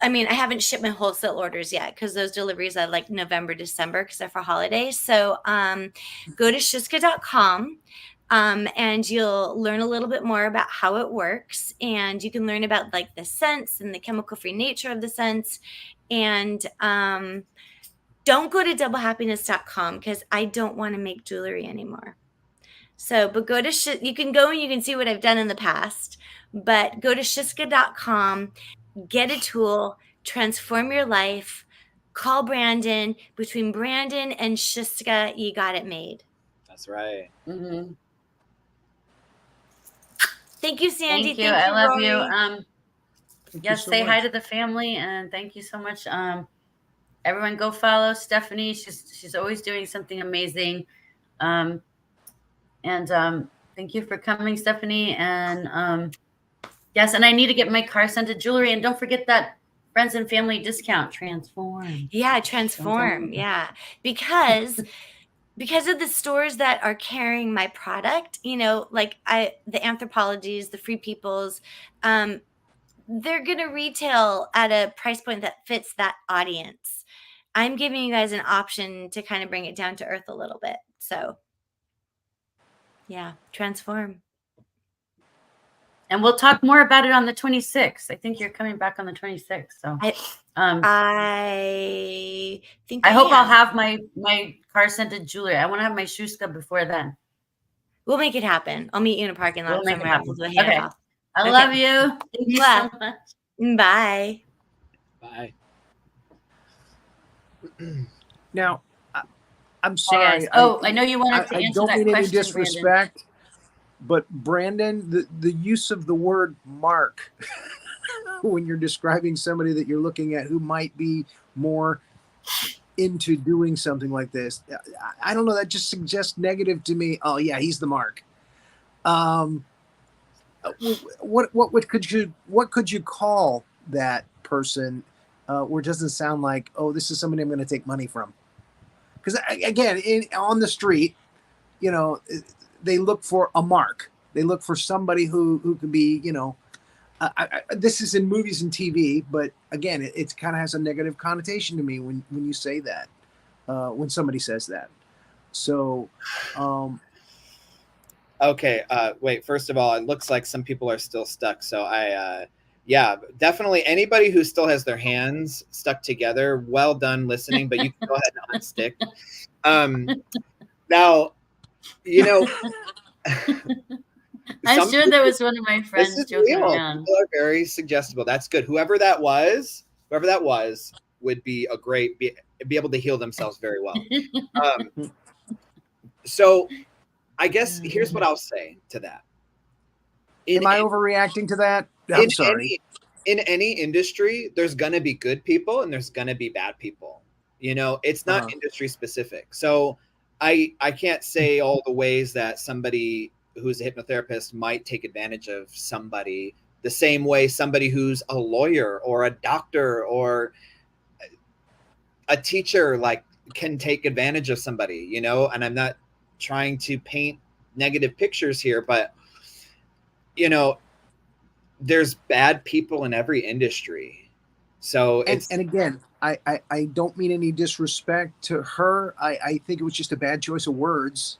I mean, I haven't shipped my wholesale orders yet because those deliveries are like November, December because they're for holidays. So go to shuska.com and you'll learn a little bit more about how it works. And you can learn about like the scents and the chemical free nature of the scents. And don't go to doublehappiness.com because I don't want to make jewelry anymore. So, but go to, you can go and you can see what I've done in the past, but go to shuska.com, get a tool, transform your life, call Brandon. Between Brandon and Shuska, you got it made. That's right. Mm-hmm. Thank you, Sandy. Thank you. I love Rory. you. Thank you Yes, so say hi much. to the family and thank you so much. Everyone go follow Stephanie. She's always doing something amazing. Um, and thank you for coming, Stephanie. And yes, and I need to get my car scented jewelry. And don't forget that friends and family discount. Transform. Yeah, Don't transform. forget. Yeah. Because of the stores that are carrying my product, like the Anthropologies, the Free Peoples, they're going to retail at a price point that fits that audience. I'm giving you guys an option to kind of bring it down to earth a little bit. So, yeah, transform. And we'll talk more about it on the 26th. I think you're coming back on the 26th. So I think I hope I'll am. have my car scented jewelry. I want to have my shoe scrub before then. We'll make it happen. I'll meet you in a parking lot We'll make it somewhere. happen. We'll do a Okay. handoff. I Okay. love you. Thank you so much. Bye. Bye. Now, I'm Hi, sorry. guys. Oh, I know you wanted to I answer don't that mean any question, Brandon. disrespect, but Brandon, the use of the word mark when you're describing somebody that you're looking at who might be more into doing something like this, I don't know. That just suggests negative to me. Oh yeah, he's the mark. What could you call that person where it doesn't sound like, oh, this is somebody I'm going to take money from? Because again, on the street, they look for a mark. They look for somebody who could be, this is in movies and TV, but again, it kind of has a negative connotation to me when you say that, when somebody says that. So, Okay. Wait, first of all, it looks like some people are still stuck. So yeah, definitely anybody who still has their hands stuck together, well done listening, but you can go ahead and unstick. Now, I'm sure that was one of my friends this is joking real. around. People are very suggestible. That's good. Whoever that was would be be able to heal themselves very well. So I guess here's what I'll say to that. am I overreacting to that? I'm sorry. In any industry, there's gonna be good people and there's gonna be bad people. It's not industry specific. So I can't say all the ways that somebody who's a hypnotherapist might take advantage of somebody the same way somebody who's a lawyer or a doctor or a teacher can take advantage of somebody, and I'm not trying to paint negative pictures here, but there's bad people in every industry. So and again, I don't mean any disrespect to her. I think it was just a bad choice of words.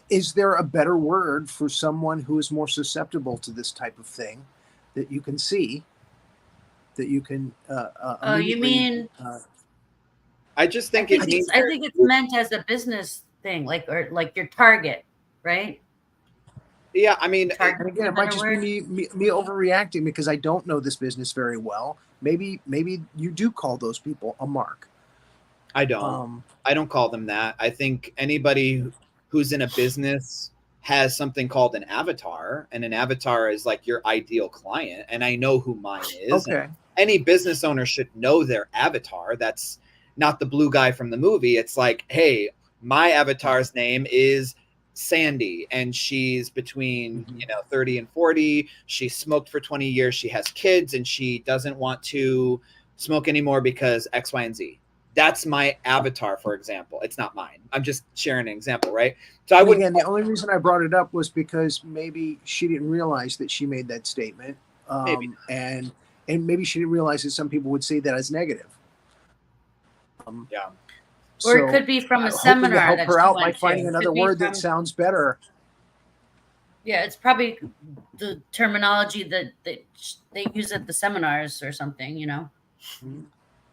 Is there a better word for someone who is more susceptible to this type of thing that you can see, that you can Oh, you mean I just think I think it's meant as a business thing, like your target, right? Yeah, I mean, and again, it might just be me overreacting because I don't know this business very well. Maybe you do call those people a mark. I don't. I don't call them that. I think anybody who's in a business has something called an avatar, and an avatar is like your ideal client. And I know who mine is. Okay. Any business owner should know their avatar. That's not the blue guy from the movie. It's like, hey, my avatar's name is Sandy, and she's between 30 and 40. She smoked for 20 years. She has kids, and she doesn't want to smoke anymore because X, Y, and Z. That's my avatar, for example. It's not mine. I'm just sharing an example, right? So I would. Again, the only reason I brought it up was because maybe she didn't realize that she made that statement, and maybe she didn't realize that some people would see that as negative. Yeah. Or it could be from a seminar to help that her she out went by finding to. another word that sounds better. Yeah, it's probably the terminology that they use at the seminars or something,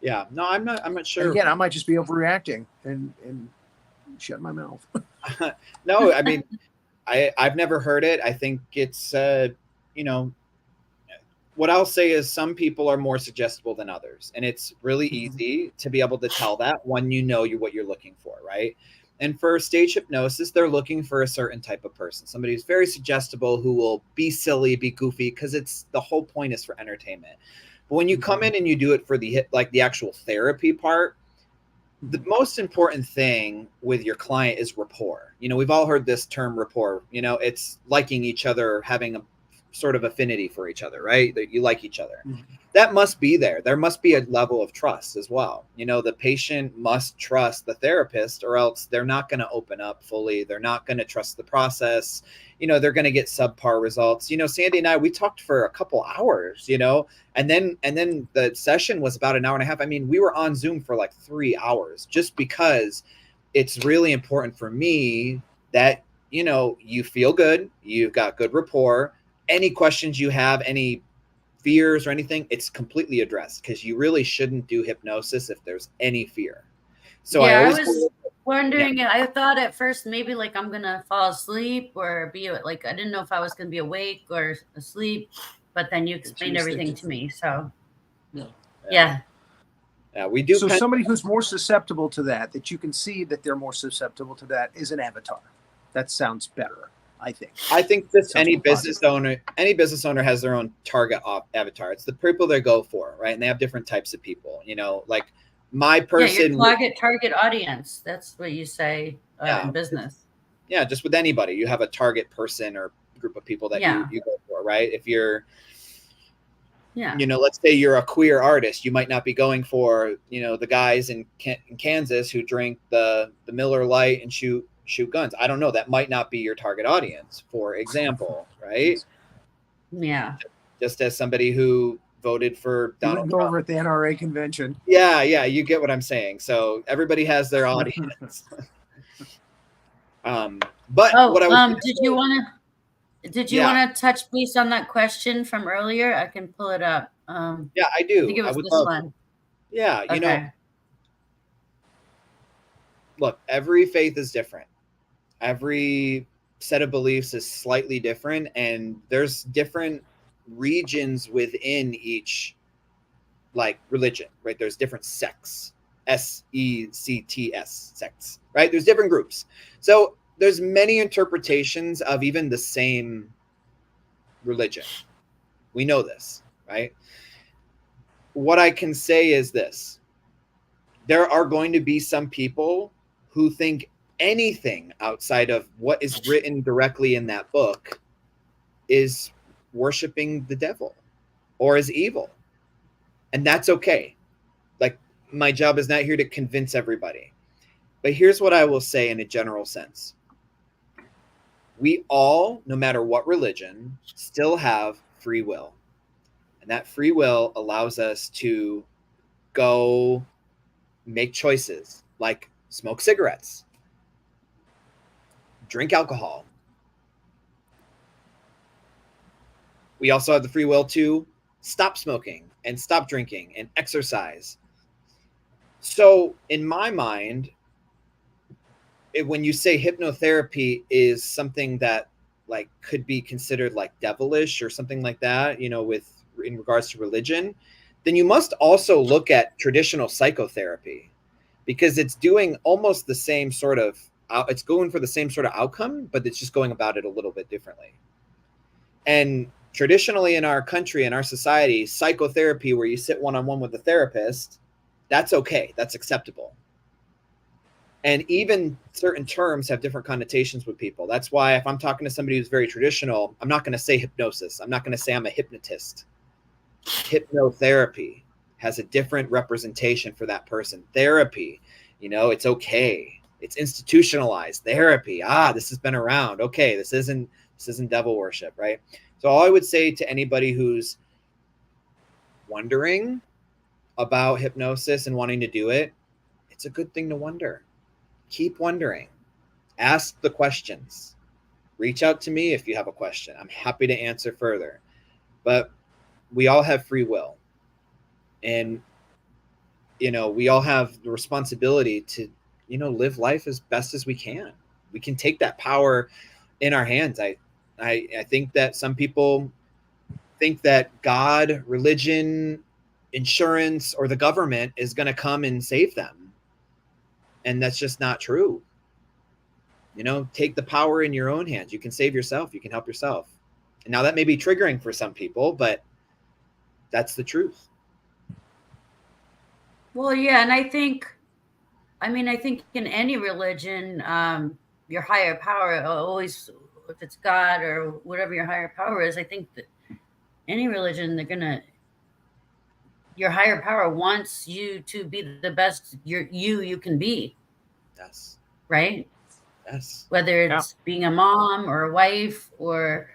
Yeah, no, I'm not sure. And again, I might just be overreacting and shut my mouth. No, I mean, I've never heard it. I think it's what I'll say is some people are more suggestible than others, and it's really easy to be able to tell that when what you're looking for, right? And for stage hypnosis, they're looking for a certain type of person, somebody who's very suggestible, who will be silly, be goofy, because it's the whole point is for entertainment. But when you come in and you do it for the actual therapy part, the most important thing with your client is rapport. You know, we've all heard this term rapport. You know, it's liking each other, having a sort of affinity for each other, right? That you like each other. That must be there. There must be a level of trust as well. You know, the patient must trust the therapist, or else they're not going to open up fully. They're not going to trust the process. You know, they're going to get subpar results. You know, Sandy and I, we talked for a couple hours, you know, and then the session was about an hour and a half. I mean, we were on Zoom for like 3 hours, just because it's really important for me that, you know, you feel good, you've got good rapport. Any questions you have, any fears or anything, it's completely addressed, because you really shouldn't do hypnosis if there's any fear. So yeah, I I always was wondering. I thought at first maybe like I'm gonna fall asleep or be like, I didn't know if I was gonna be awake or asleep, but then you explained everything to me. So yeah. We do. So somebody who's more susceptible to that you can see that they're more susceptible to that, is an avatar. That sounds better. I think just any business owner has their own target avatar. It's the people they go for, right? And they have different types of people, you know, like my person. Yeah, your target audience. That's what you say in business. Yeah, just with anybody, you have a target person or group of people that you go for, right? If you're, you know, let's say you're a queer artist, you might not be going for, you know, the guys in Kansas who drink the Miller Lite and shoot guns. I don't know. That might not be your target audience, for example, right? Yeah. Just as somebody who voted for Donald Trump over at the NRA convention. Yeah, you get what I'm saying. So everybody has their audience. But what I was did you want to touch base on that question from earlier? I can pull it up. Yeah, I do. I think it was this one. Yeah, you know, look, every faith is different. Every set of beliefs is slightly different, and there's different regions within each like religion, right? There's different sects, sects, sects, right? There's different groups. So there's many interpretations of even the same religion. We know this, right? What I can say is this: there are going to be some people who think anything outside of what is written directly in that book is worshiping the devil or is evil. And that's okay. Like, my job is not here to convince everybody. But here's what I will say in a general sense. We all, no matter what religion, still have free will. And that free will allows us to go make choices like smoke cigarettes, drink alcohol. We also have the free will to stop smoking and stop drinking and exercise. So in my mind, when you say hypnotherapy is something that like could be considered like devilish or something like that, you know, in regards to religion, then you must also look at traditional psychotherapy, because it's doing almost the same sort of, it's going for the same sort of outcome, but it's just going about it a little bit differently. And traditionally in our country, in our society, psychotherapy, where you sit one-on-one with a therapist, that's okay. That's acceptable. And even certain terms have different connotations with people. That's why if I'm talking to somebody who's very traditional, I'm not going to say hypnosis. I'm not going to say I'm a hypnotist. Hypnotherapy has a different representation for that person. Therapy, you know, it's okay. It's institutionalized therapy. This has been around. Okay, this isn't devil worship, right? So all I would say to anybody who's wondering about hypnosis and wanting to do it, it's a good thing to wonder. Keep wondering. Ask the questions. Reach out to me if you have a question. I'm happy to answer further. But we all have free will. And, you know, we all have the responsibility to, you know, live life as best as we can. We can take that power in our hands. I think that some people think that God, religion, insurance, or the government is going to come and save them. And that's just not true. take the power in your own hands. You can save yourself. You can help yourself. And now that may be triggering for some people, but that's the truth. Well, yeah, and I think in any religion, your higher power always, if it's God or whatever your higher power is, I think that any religion, your higher power wants you to be the best you can be. Yes. Right? Yes. Whether it's being a mom or a wife, or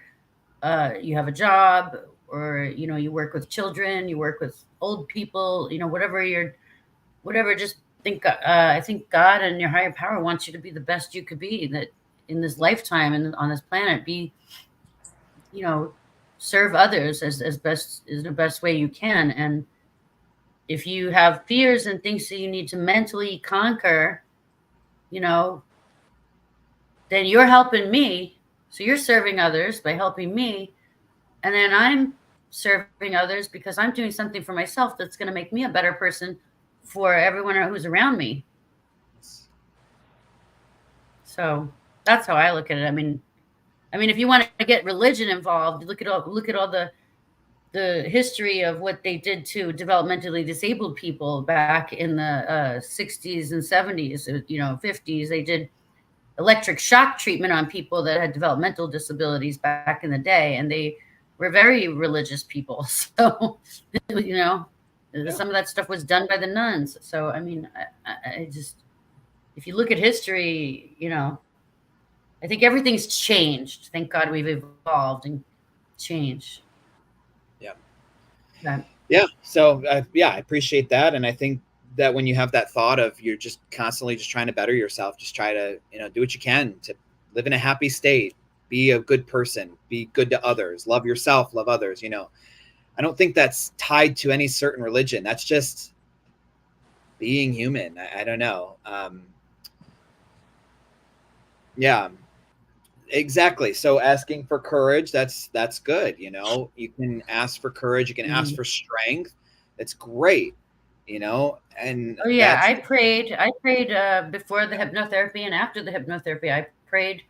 you have a job, or you work with children, you work with old people, whatever. Just think. I think God and your higher power wants you to be the best you could be that in this lifetime and on this planet. Be, serve others as the best way you can. And if you have fears and things that you need to mentally conquer, then you're helping me. So you're serving others by helping me. And then I'm serving others because I'm doing something for myself that's going to make me a better person for everyone who's around me. So that's how I look at it. I mean, if you want to get religion involved, look at all the history of what they did to developmentally disabled people back in the 60s and 70s, 50s. They did electric shock treatment on people that had developmental disabilities back in the day, and they were very religious people. So, some of that stuff was done by the nuns. So, I just, if you look at history, I think everything's changed. Thank God we've evolved and changed. Yeah. So, I appreciate that. And I think that when you have that thought of you're just constantly just trying to better yourself, just try to, do what you can to live in a happy state, be a good person, be good to others, love yourself, love others. I don't think that's tied to any certain religion. That's just being human. I don't know. Yeah, exactly. So asking for courage, that's good. You can ask for courage. You can ask for strength. That's great. And oh yeah, I prayed before the hypnotherapy and after the hypnotherapy. I prayed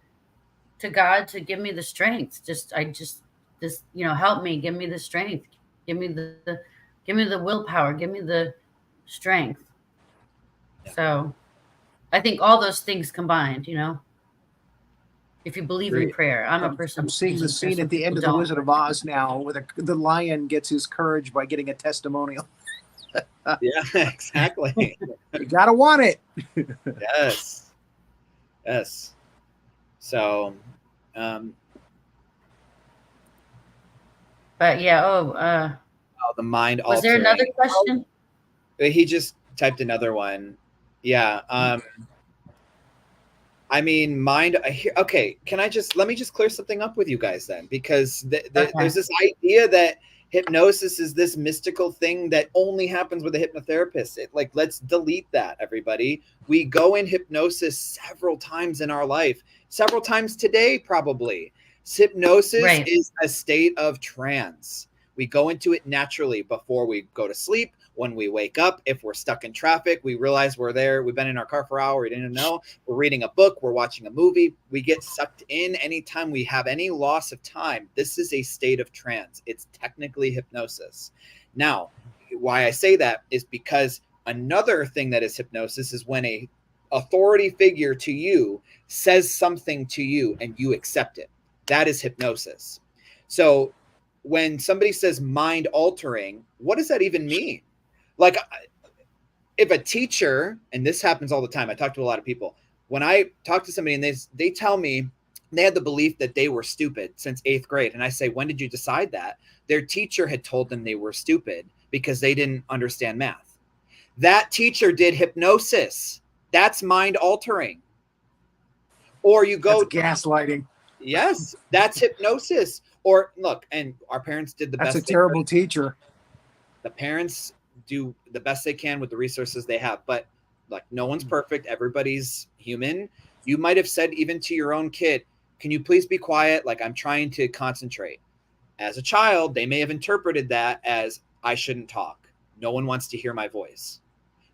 to God to give me the strength. Help me, give me the strength, give me the willpower, give me the strength. Yeah. So I think all those things combined, if you believe in prayer. I'm a person. I'm seeing the scene at the end of The Wizard of Oz now, where the lion gets his courage by getting a testimonial. Yeah, exactly. You gotta want it. Yes. So, but yeah. The mind. Was there another question? He just typed another one. Yeah. Mind. Okay. Let me just clear something up with you guys then, because there's this idea that hypnosis is this mystical thing that only happens with a hypnotherapist. Let's delete that, everybody. We go in hypnosis several times in our life, several times today, probably. Hypnosis is a state of trance. We go into it naturally before we go to sleep. When we wake up, if we're stuck in traffic, we realize we're there. We've been in our car for an hour. We didn't know. We're reading a book. We're watching a movie. We get sucked in anytime we have any loss of time. This is a state of trance. It's technically hypnosis. Now, why I say that is because another thing that is hypnosis is when a authority figure to you says something to you and you accept it. That is hypnosis. So when somebody says mind altering, what does that even mean? If a teacher, and this happens all the time, I talk to a lot of people, when I talk to somebody and they tell me they had the belief that they were stupid since 8th grade. And I say, when did you decide that? Their teacher had told them they were stupid because they didn't understand math. That teacher did hypnosis. That's mind altering. Or you go gaslighting. Yes, that's hypnosis. Or look, and our parents did the best. That's a terrible teacher. The parents do the best they can with the resources they have, but no one's perfect. Everybody's human. You might have said even to your own kid, can you please be quiet? I'm trying to concentrate. As a child, they may have interpreted that as I shouldn't talk. No one wants to hear my voice.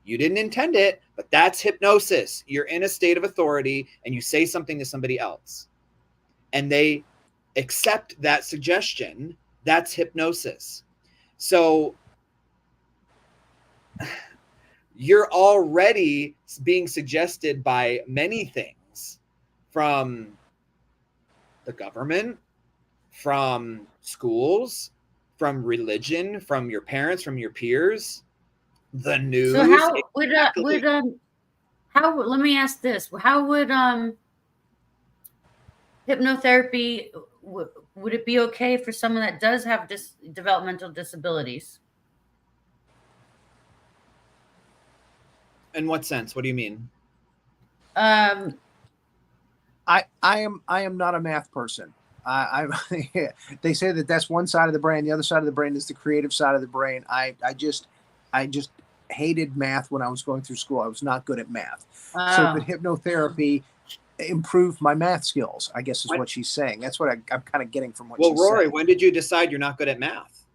You didn't intend it, but that's hypnosis. You're in a state of authority and you say something to somebody else and they accept that suggestion. That's hypnosis. So you're already being suggested by many things, from the government, from schools, from religion, from your parents, from your peers, the news. So how let me ask this. How would hypnotherapy, would it be okay for someone that does have developmental disabilities? In what sense? What do you mean? I am not a math person. They say that that's one side of the brain. The other side of the brain is the creative side of the brain. I just hated math when I was going through school. I was not good at math. So could hypnotherapy improve my math skills? I guess is what she's saying. That's what I'm kind of getting from what she's saying. Well, Rory, when did you decide you're not good at math?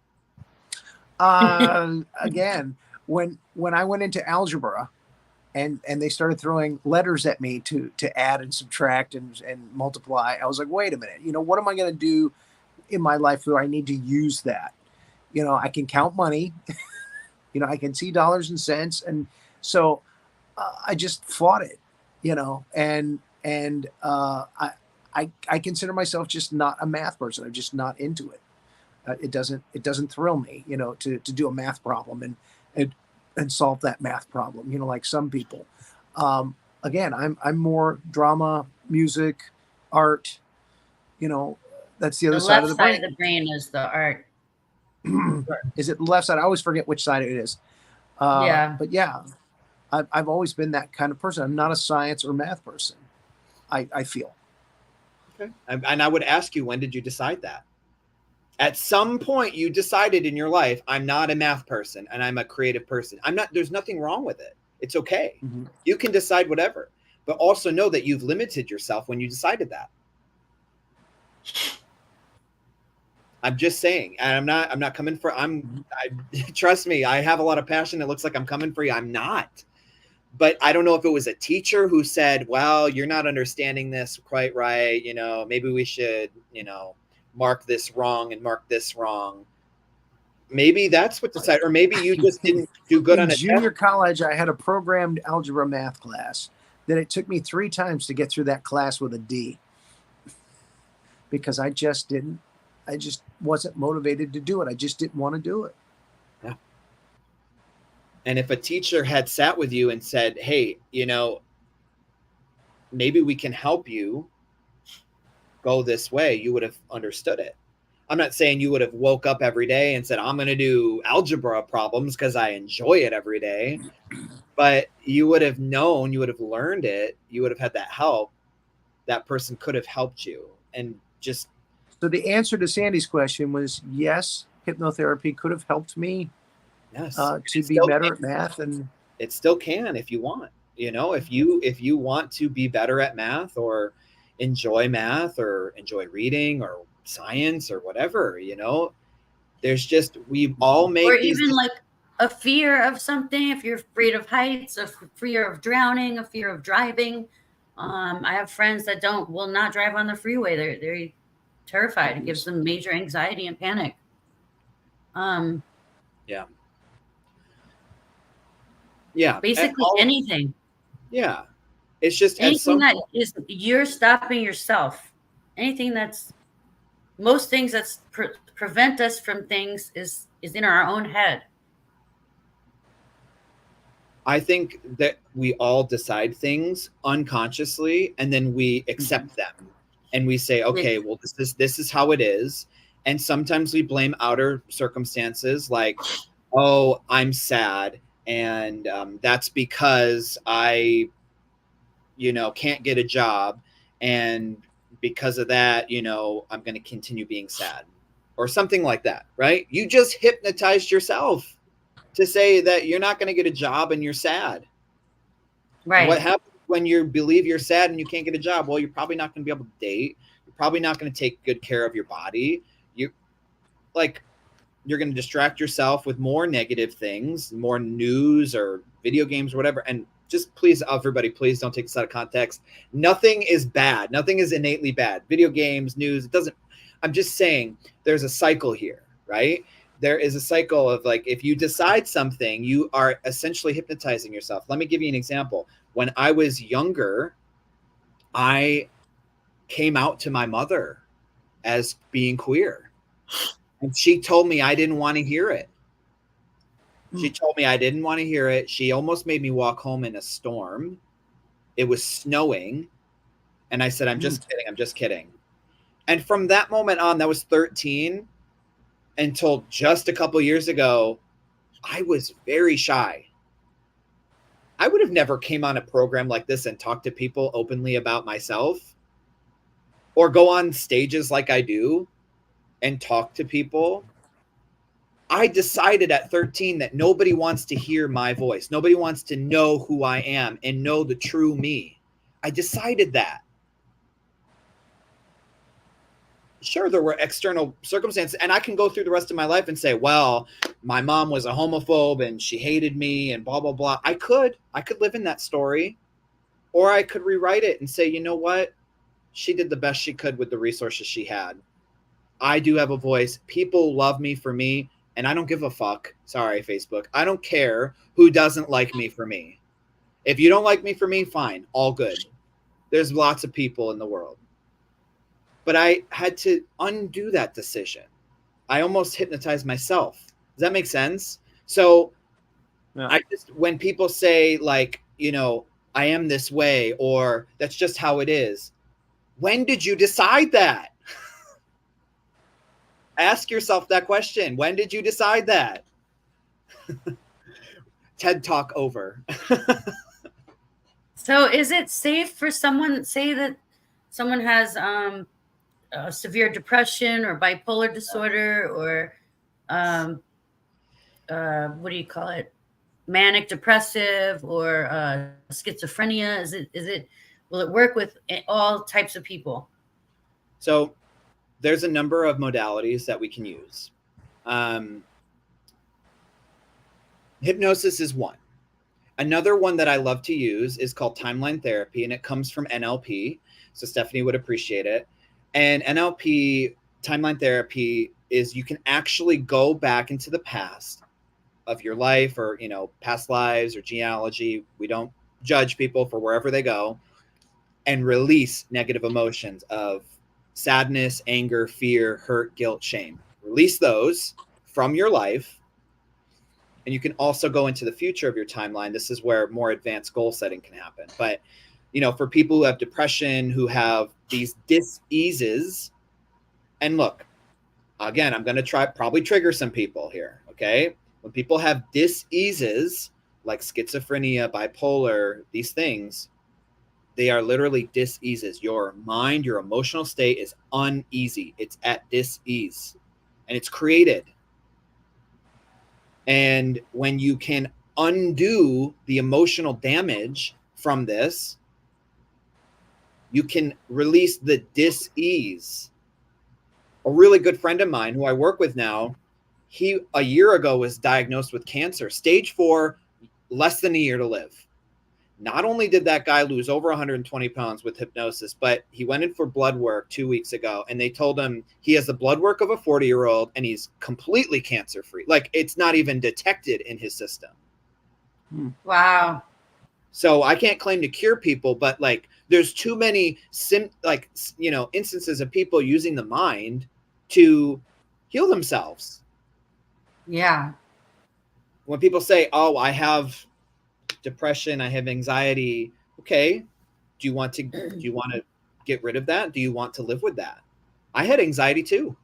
Again, when I went into algebra, and they started throwing letters at me to add and subtract and multiply, I was like, wait a minute, what am I going to do in my life where I need to use that? I can count money, I can see dollars and cents. And so I just fought it, and I consider myself just not a math person. I'm just not into it. It doesn't thrill me, to do a math problem and solve that math problem, like some people. Again, I'm more drama, music, art, that's the other side of the brain. The left side of the brain is the art. Is it the left side? I always forget which side it is. Yeah. But yeah, I've always been that kind of person. I'm not a science or math person, I feel. Okay. And I would ask you, when did you decide that? At some point you decided in your life, I'm not a math person and I'm a creative person. There's nothing wrong with it. It's okay. Mm-hmm. You can decide whatever, but also know that you've limited yourself when you decided that. I'm just saying, and I'm not coming for, trust me, I have a lot of passion. It looks like I'm coming for you. I'm not, but I don't know if it was a teacher who said, well, you're not understanding this quite right. Maybe we should, mark this wrong and mark this wrong. Maybe that's what decided, or maybe you just didn't do good on a junior college. I had a programmed algebra math class that it took me 3 times to get through that class with a D, because I just wasn't motivated to do it. I just didn't want to do it. Yeah. And if a teacher had sat with you and said, hey, maybe we can help you go this way, you would have understood it. I'm not saying you would have woke up every day and said, I'm going to do algebra problems because I enjoy it every day. But you would have known, you would have learned it. You would have had that help. That person could have helped you. And just. So the answer to Sandy's question was yes, hypnotherapy could have helped me to be better at math. And it still can if you want, if you want to be better at math or enjoy math or enjoy reading or science or whatever, there's just, we all make or even like a fear of something. If you're afraid of heights, a fear of drowning, a fear of driving. I have friends that will not drive on the freeway. They're terrified. It gives them major anxiety and panic. Yeah. Basically anything. Yeah. It's just anything that is you're stopping yourself. Anything most things that prevent us from things is in our own head. I think that we all decide things unconsciously and then we accept them and we say, okay, well, this is how it is. And sometimes we blame outer circumstances like, oh, I'm sad. And that's because I can't get a job. And because of that, I'm going to continue being sad or something like that, right? You just hypnotized yourself to say that you're not going to get a job and you're sad. Right. And what happens when you believe you're sad and you can't get a job? Well, you're probably not going to be able to date. You're probably not going to take good care of your body. You're going to distract yourself with more negative things, more news or video games, whatever. And just please, everybody, please don't take this out of context. Nothing is bad. Nothing is innately bad. Video games, news, it doesn't. I'm just saying there's a cycle here, right? There is a cycle of like, if you decide something, you are essentially hypnotizing yourself. Let me give you an example. When I was younger, I came out to my mother as being queer. And she told me I didn't want to hear it. She told me I didn't want to hear it. She almost made me walk home in a storm. It was snowing. And I said, I'm just kidding. I'm just kidding. And from that moment on, that was 13, until just a couple years ago, I was very shy. I would have never came on a program like this and talked to people openly about myself, or go on stages like I do and talk to people. I decided at 13 that nobody wants to hear my voice. Nobody wants to know who I am and know the true me. I decided that. Sure, there were external circumstances, and I can go through the rest of my life and say, well, my mom was a homophobe and she hated me and blah, blah, blah. I could live in that story, or I could rewrite it and say, you know what? She did the best she could with the resources she had. I do have a voice. People love me for me, and I don't give a fuck. Sorry, Facebook. I don't care who doesn't like me for me. If you don't like me for me, fine. All good. There's lots of people in the world. But I had to undo that decision. I almost hypnotized myself. Does that make sense? So yeah. When people say like, you know, I am this way, or that's just how it is. When did you decide that? Ask yourself that question. When did you decide that? TED Talk over. So is it safe for someone, say that someone has severe depression or bipolar disorder, or what do you call it? Manic depressive, or schizophrenia? Will it work with all types of people? So there's a number of modalities that we can use. Hypnosis is one. Another one that I love to use is called timeline therapy, and it comes from NLP. So Stephanie would appreciate it. And NLP, timeline therapy, is you can actually go back into the past of your life, or, you know, past lives or genealogy. We don't judge people for wherever they go, and release negative emotions of sadness, anger, fear, hurt, guilt, shame. Release those from your life. And you can also go into the future of your timeline. This is where more advanced goal setting can happen. But, you know, for people who have depression, who have these dis-eases, and look, again, I'm going to probably trigger some people here, okay? When people have dis-eases, like schizophrenia, bipolar, these things, they are literally dis-eases. Your mind, your emotional state is uneasy. It's at dis-ease, and it's created. And when you can undo the emotional damage from this, you can release the dis-ease. A really good friend of mine who I work with now, he a year ago was diagnosed with cancer, stage 4, less than a year to live. Not only did that guy lose over 120 pounds with hypnosis, but he went in for blood work 2 weeks ago, and they told him he has the blood work of a 40-year-old and he's completely cancer-free. Like, it's not even detected in his system. Wow. So I can't claim to cure people, but like, there's too many instances of people using the mind to heal themselves. Yeah. When people say, oh, I have depression, I have anxiety. Okay. Do you want to get rid of that? Do you want to live with that? I had anxiety too.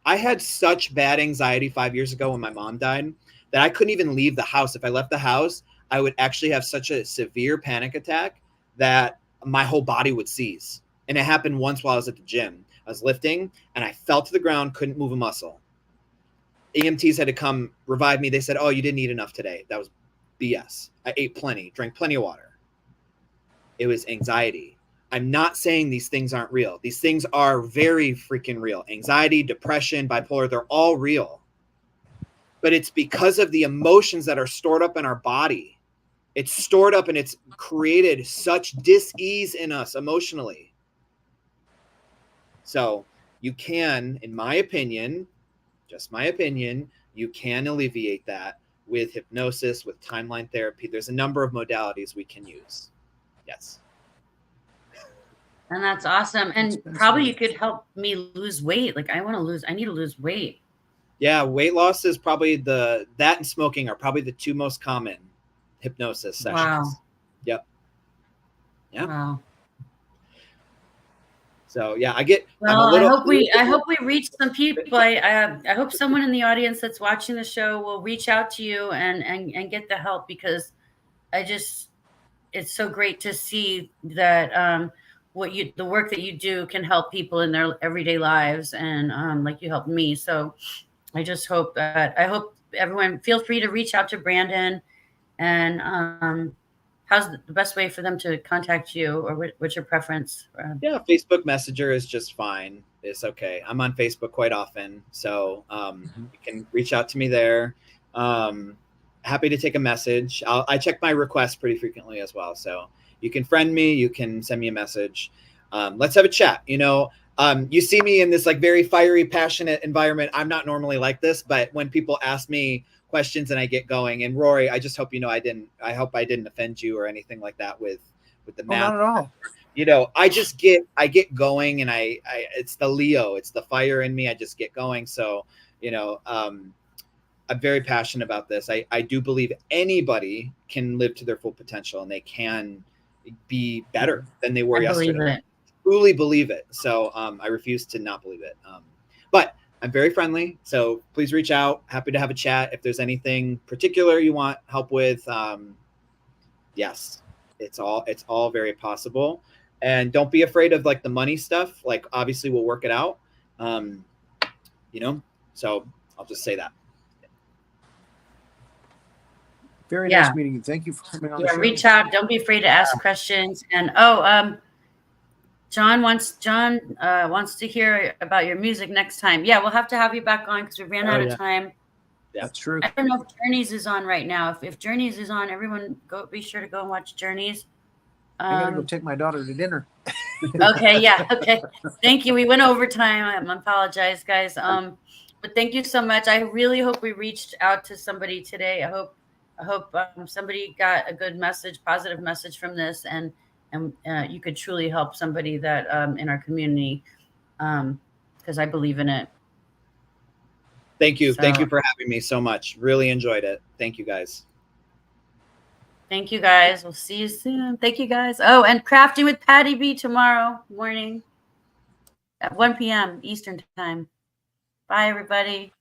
I had such bad anxiety 5 years ago when my mom died that I couldn't even leave the house. If I left the house, I would actually have such a severe panic attack that my whole body would seize. And it happened once while I was at the gym. I was lifting and I fell to the ground, couldn't move a muscle. EMTs had to come revive me. They said, oh, you didn't eat enough today. That was BS. I ate plenty, drank plenty of water. It was anxiety. I'm not saying these things aren't real. These things are very freaking real. Anxiety, depression, bipolar, they're all real. But it's because of the emotions that are stored up in our body It's stored up and it's created such dis-ease in us emotionally. So you can, in my opinion, just my opinion, you can alleviate that with hypnosis, with timeline therapy. There's a number of modalities we can use. Yes. And that's awesome. And That's probably you fascinating. could help me lose weight. Like I need to lose weight. Yeah, weight loss is probably that and smoking are probably the two most common hypnosis sessions. Wow. Yep. Yeah. Wow. So yeah, I'm a Well, little. I hope we reach some people. I hope someone in the audience that's watching the show will reach out to you and get the help, because it's so great to see that the work that you do can help people in their everyday lives, and like you helped me. So I hope everyone feel free to reach out to Brandon, and how's the best way for them to contact you, or what's your preference? Yeah, Facebook Messenger is just fine. It's okay. I'm on Facebook quite often, so you can reach out to me there. Happy to take a message. I check my requests pretty frequently as well, so you can friend me. You can send me a message. Let's have a chat. You see me in this like very fiery, passionate environment. I'm not normally like this, but when people ask me questions and I get going, and Rory, I just hope I hope I didn't offend you or anything like that with the math. Not at all. I get going, and I it's the Leo, it's the fire in me. I just get going. So, I'm very passionate about this. I do believe anybody can live to their full potential, and they can be better than they were yesterday. Believe it. Truly believe it. So I refuse to not believe it. But I'm very friendly, so please reach out. Happy to have a chat. If there's anything particular you want help with, yes, it's all very possible. And don't be afraid of like the money stuff. Like obviously we'll work it out. So I'll just say that. Very nice meeting you. Thank you for coming on the show. Reach out. Don't be afraid to ask questions. And John wants to hear about your music next time. Yeah, we'll have to have you back on because we ran out of time. Yeah. That's true. I don't know if Journeys is on right now. If Journeys is on, everyone be sure to go and watch Journeys. I gotta go take my daughter to dinner. Okay, yeah, okay. Thank you. We went over time. I apologize, guys. But thank you so much. I really hope we reached out to somebody today. I hope somebody got a good message, positive message from this, and you could truly help somebody that in our community, because I believe in it. Thank you. Thank you for having me so much. Really enjoyed it. Thank you, guys. Thank you, guys. We'll see you soon. Thank you, guys. Oh, and Crafting with Patty B tomorrow morning at 1 p.m. Eastern time. Bye, everybody.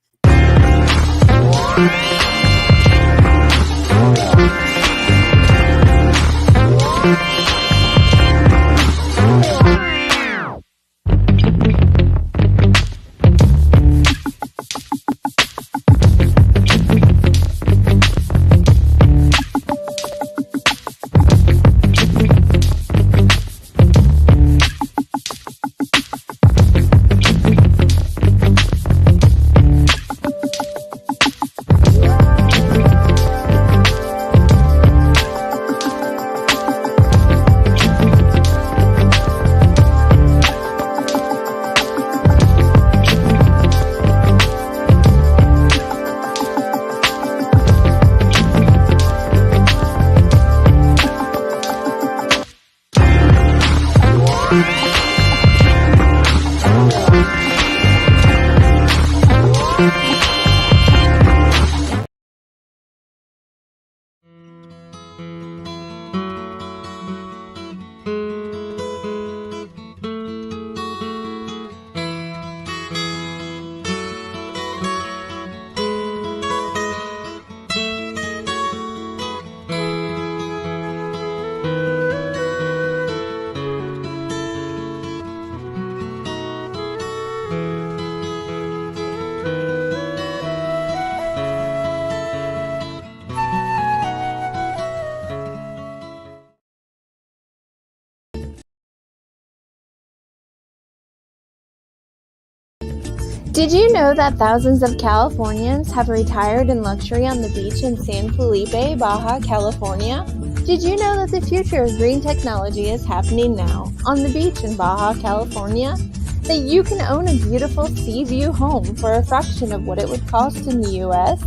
Did you know that thousands of Californians have retired in luxury on the beach in San Felipe, Baja California? Did you know that the future of green technology is happening now on the beach in Baja California? That you can own a beautiful sea view home for a fraction of what it would cost in the U.S.?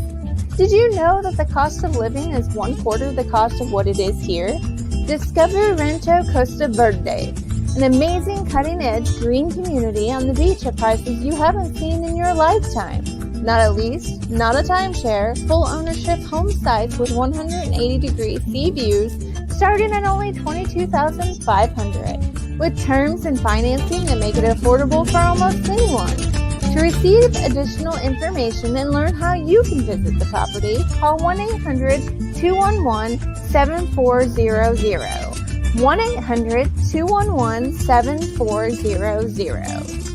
Did you know that the cost of living is 1/4 the cost of what it is here? Discover Rancho Costa Verde, an amazing cutting-edge green community on the beach at prices you haven't seen in your lifetime. Not a lease, not a timeshare, full ownership home sites with 180-degree sea views starting at only $22,500, with terms and financing that make it affordable for almost anyone. To receive additional information and learn how you can visit the property, call 1-800-211-7400. 1-800-211-7400.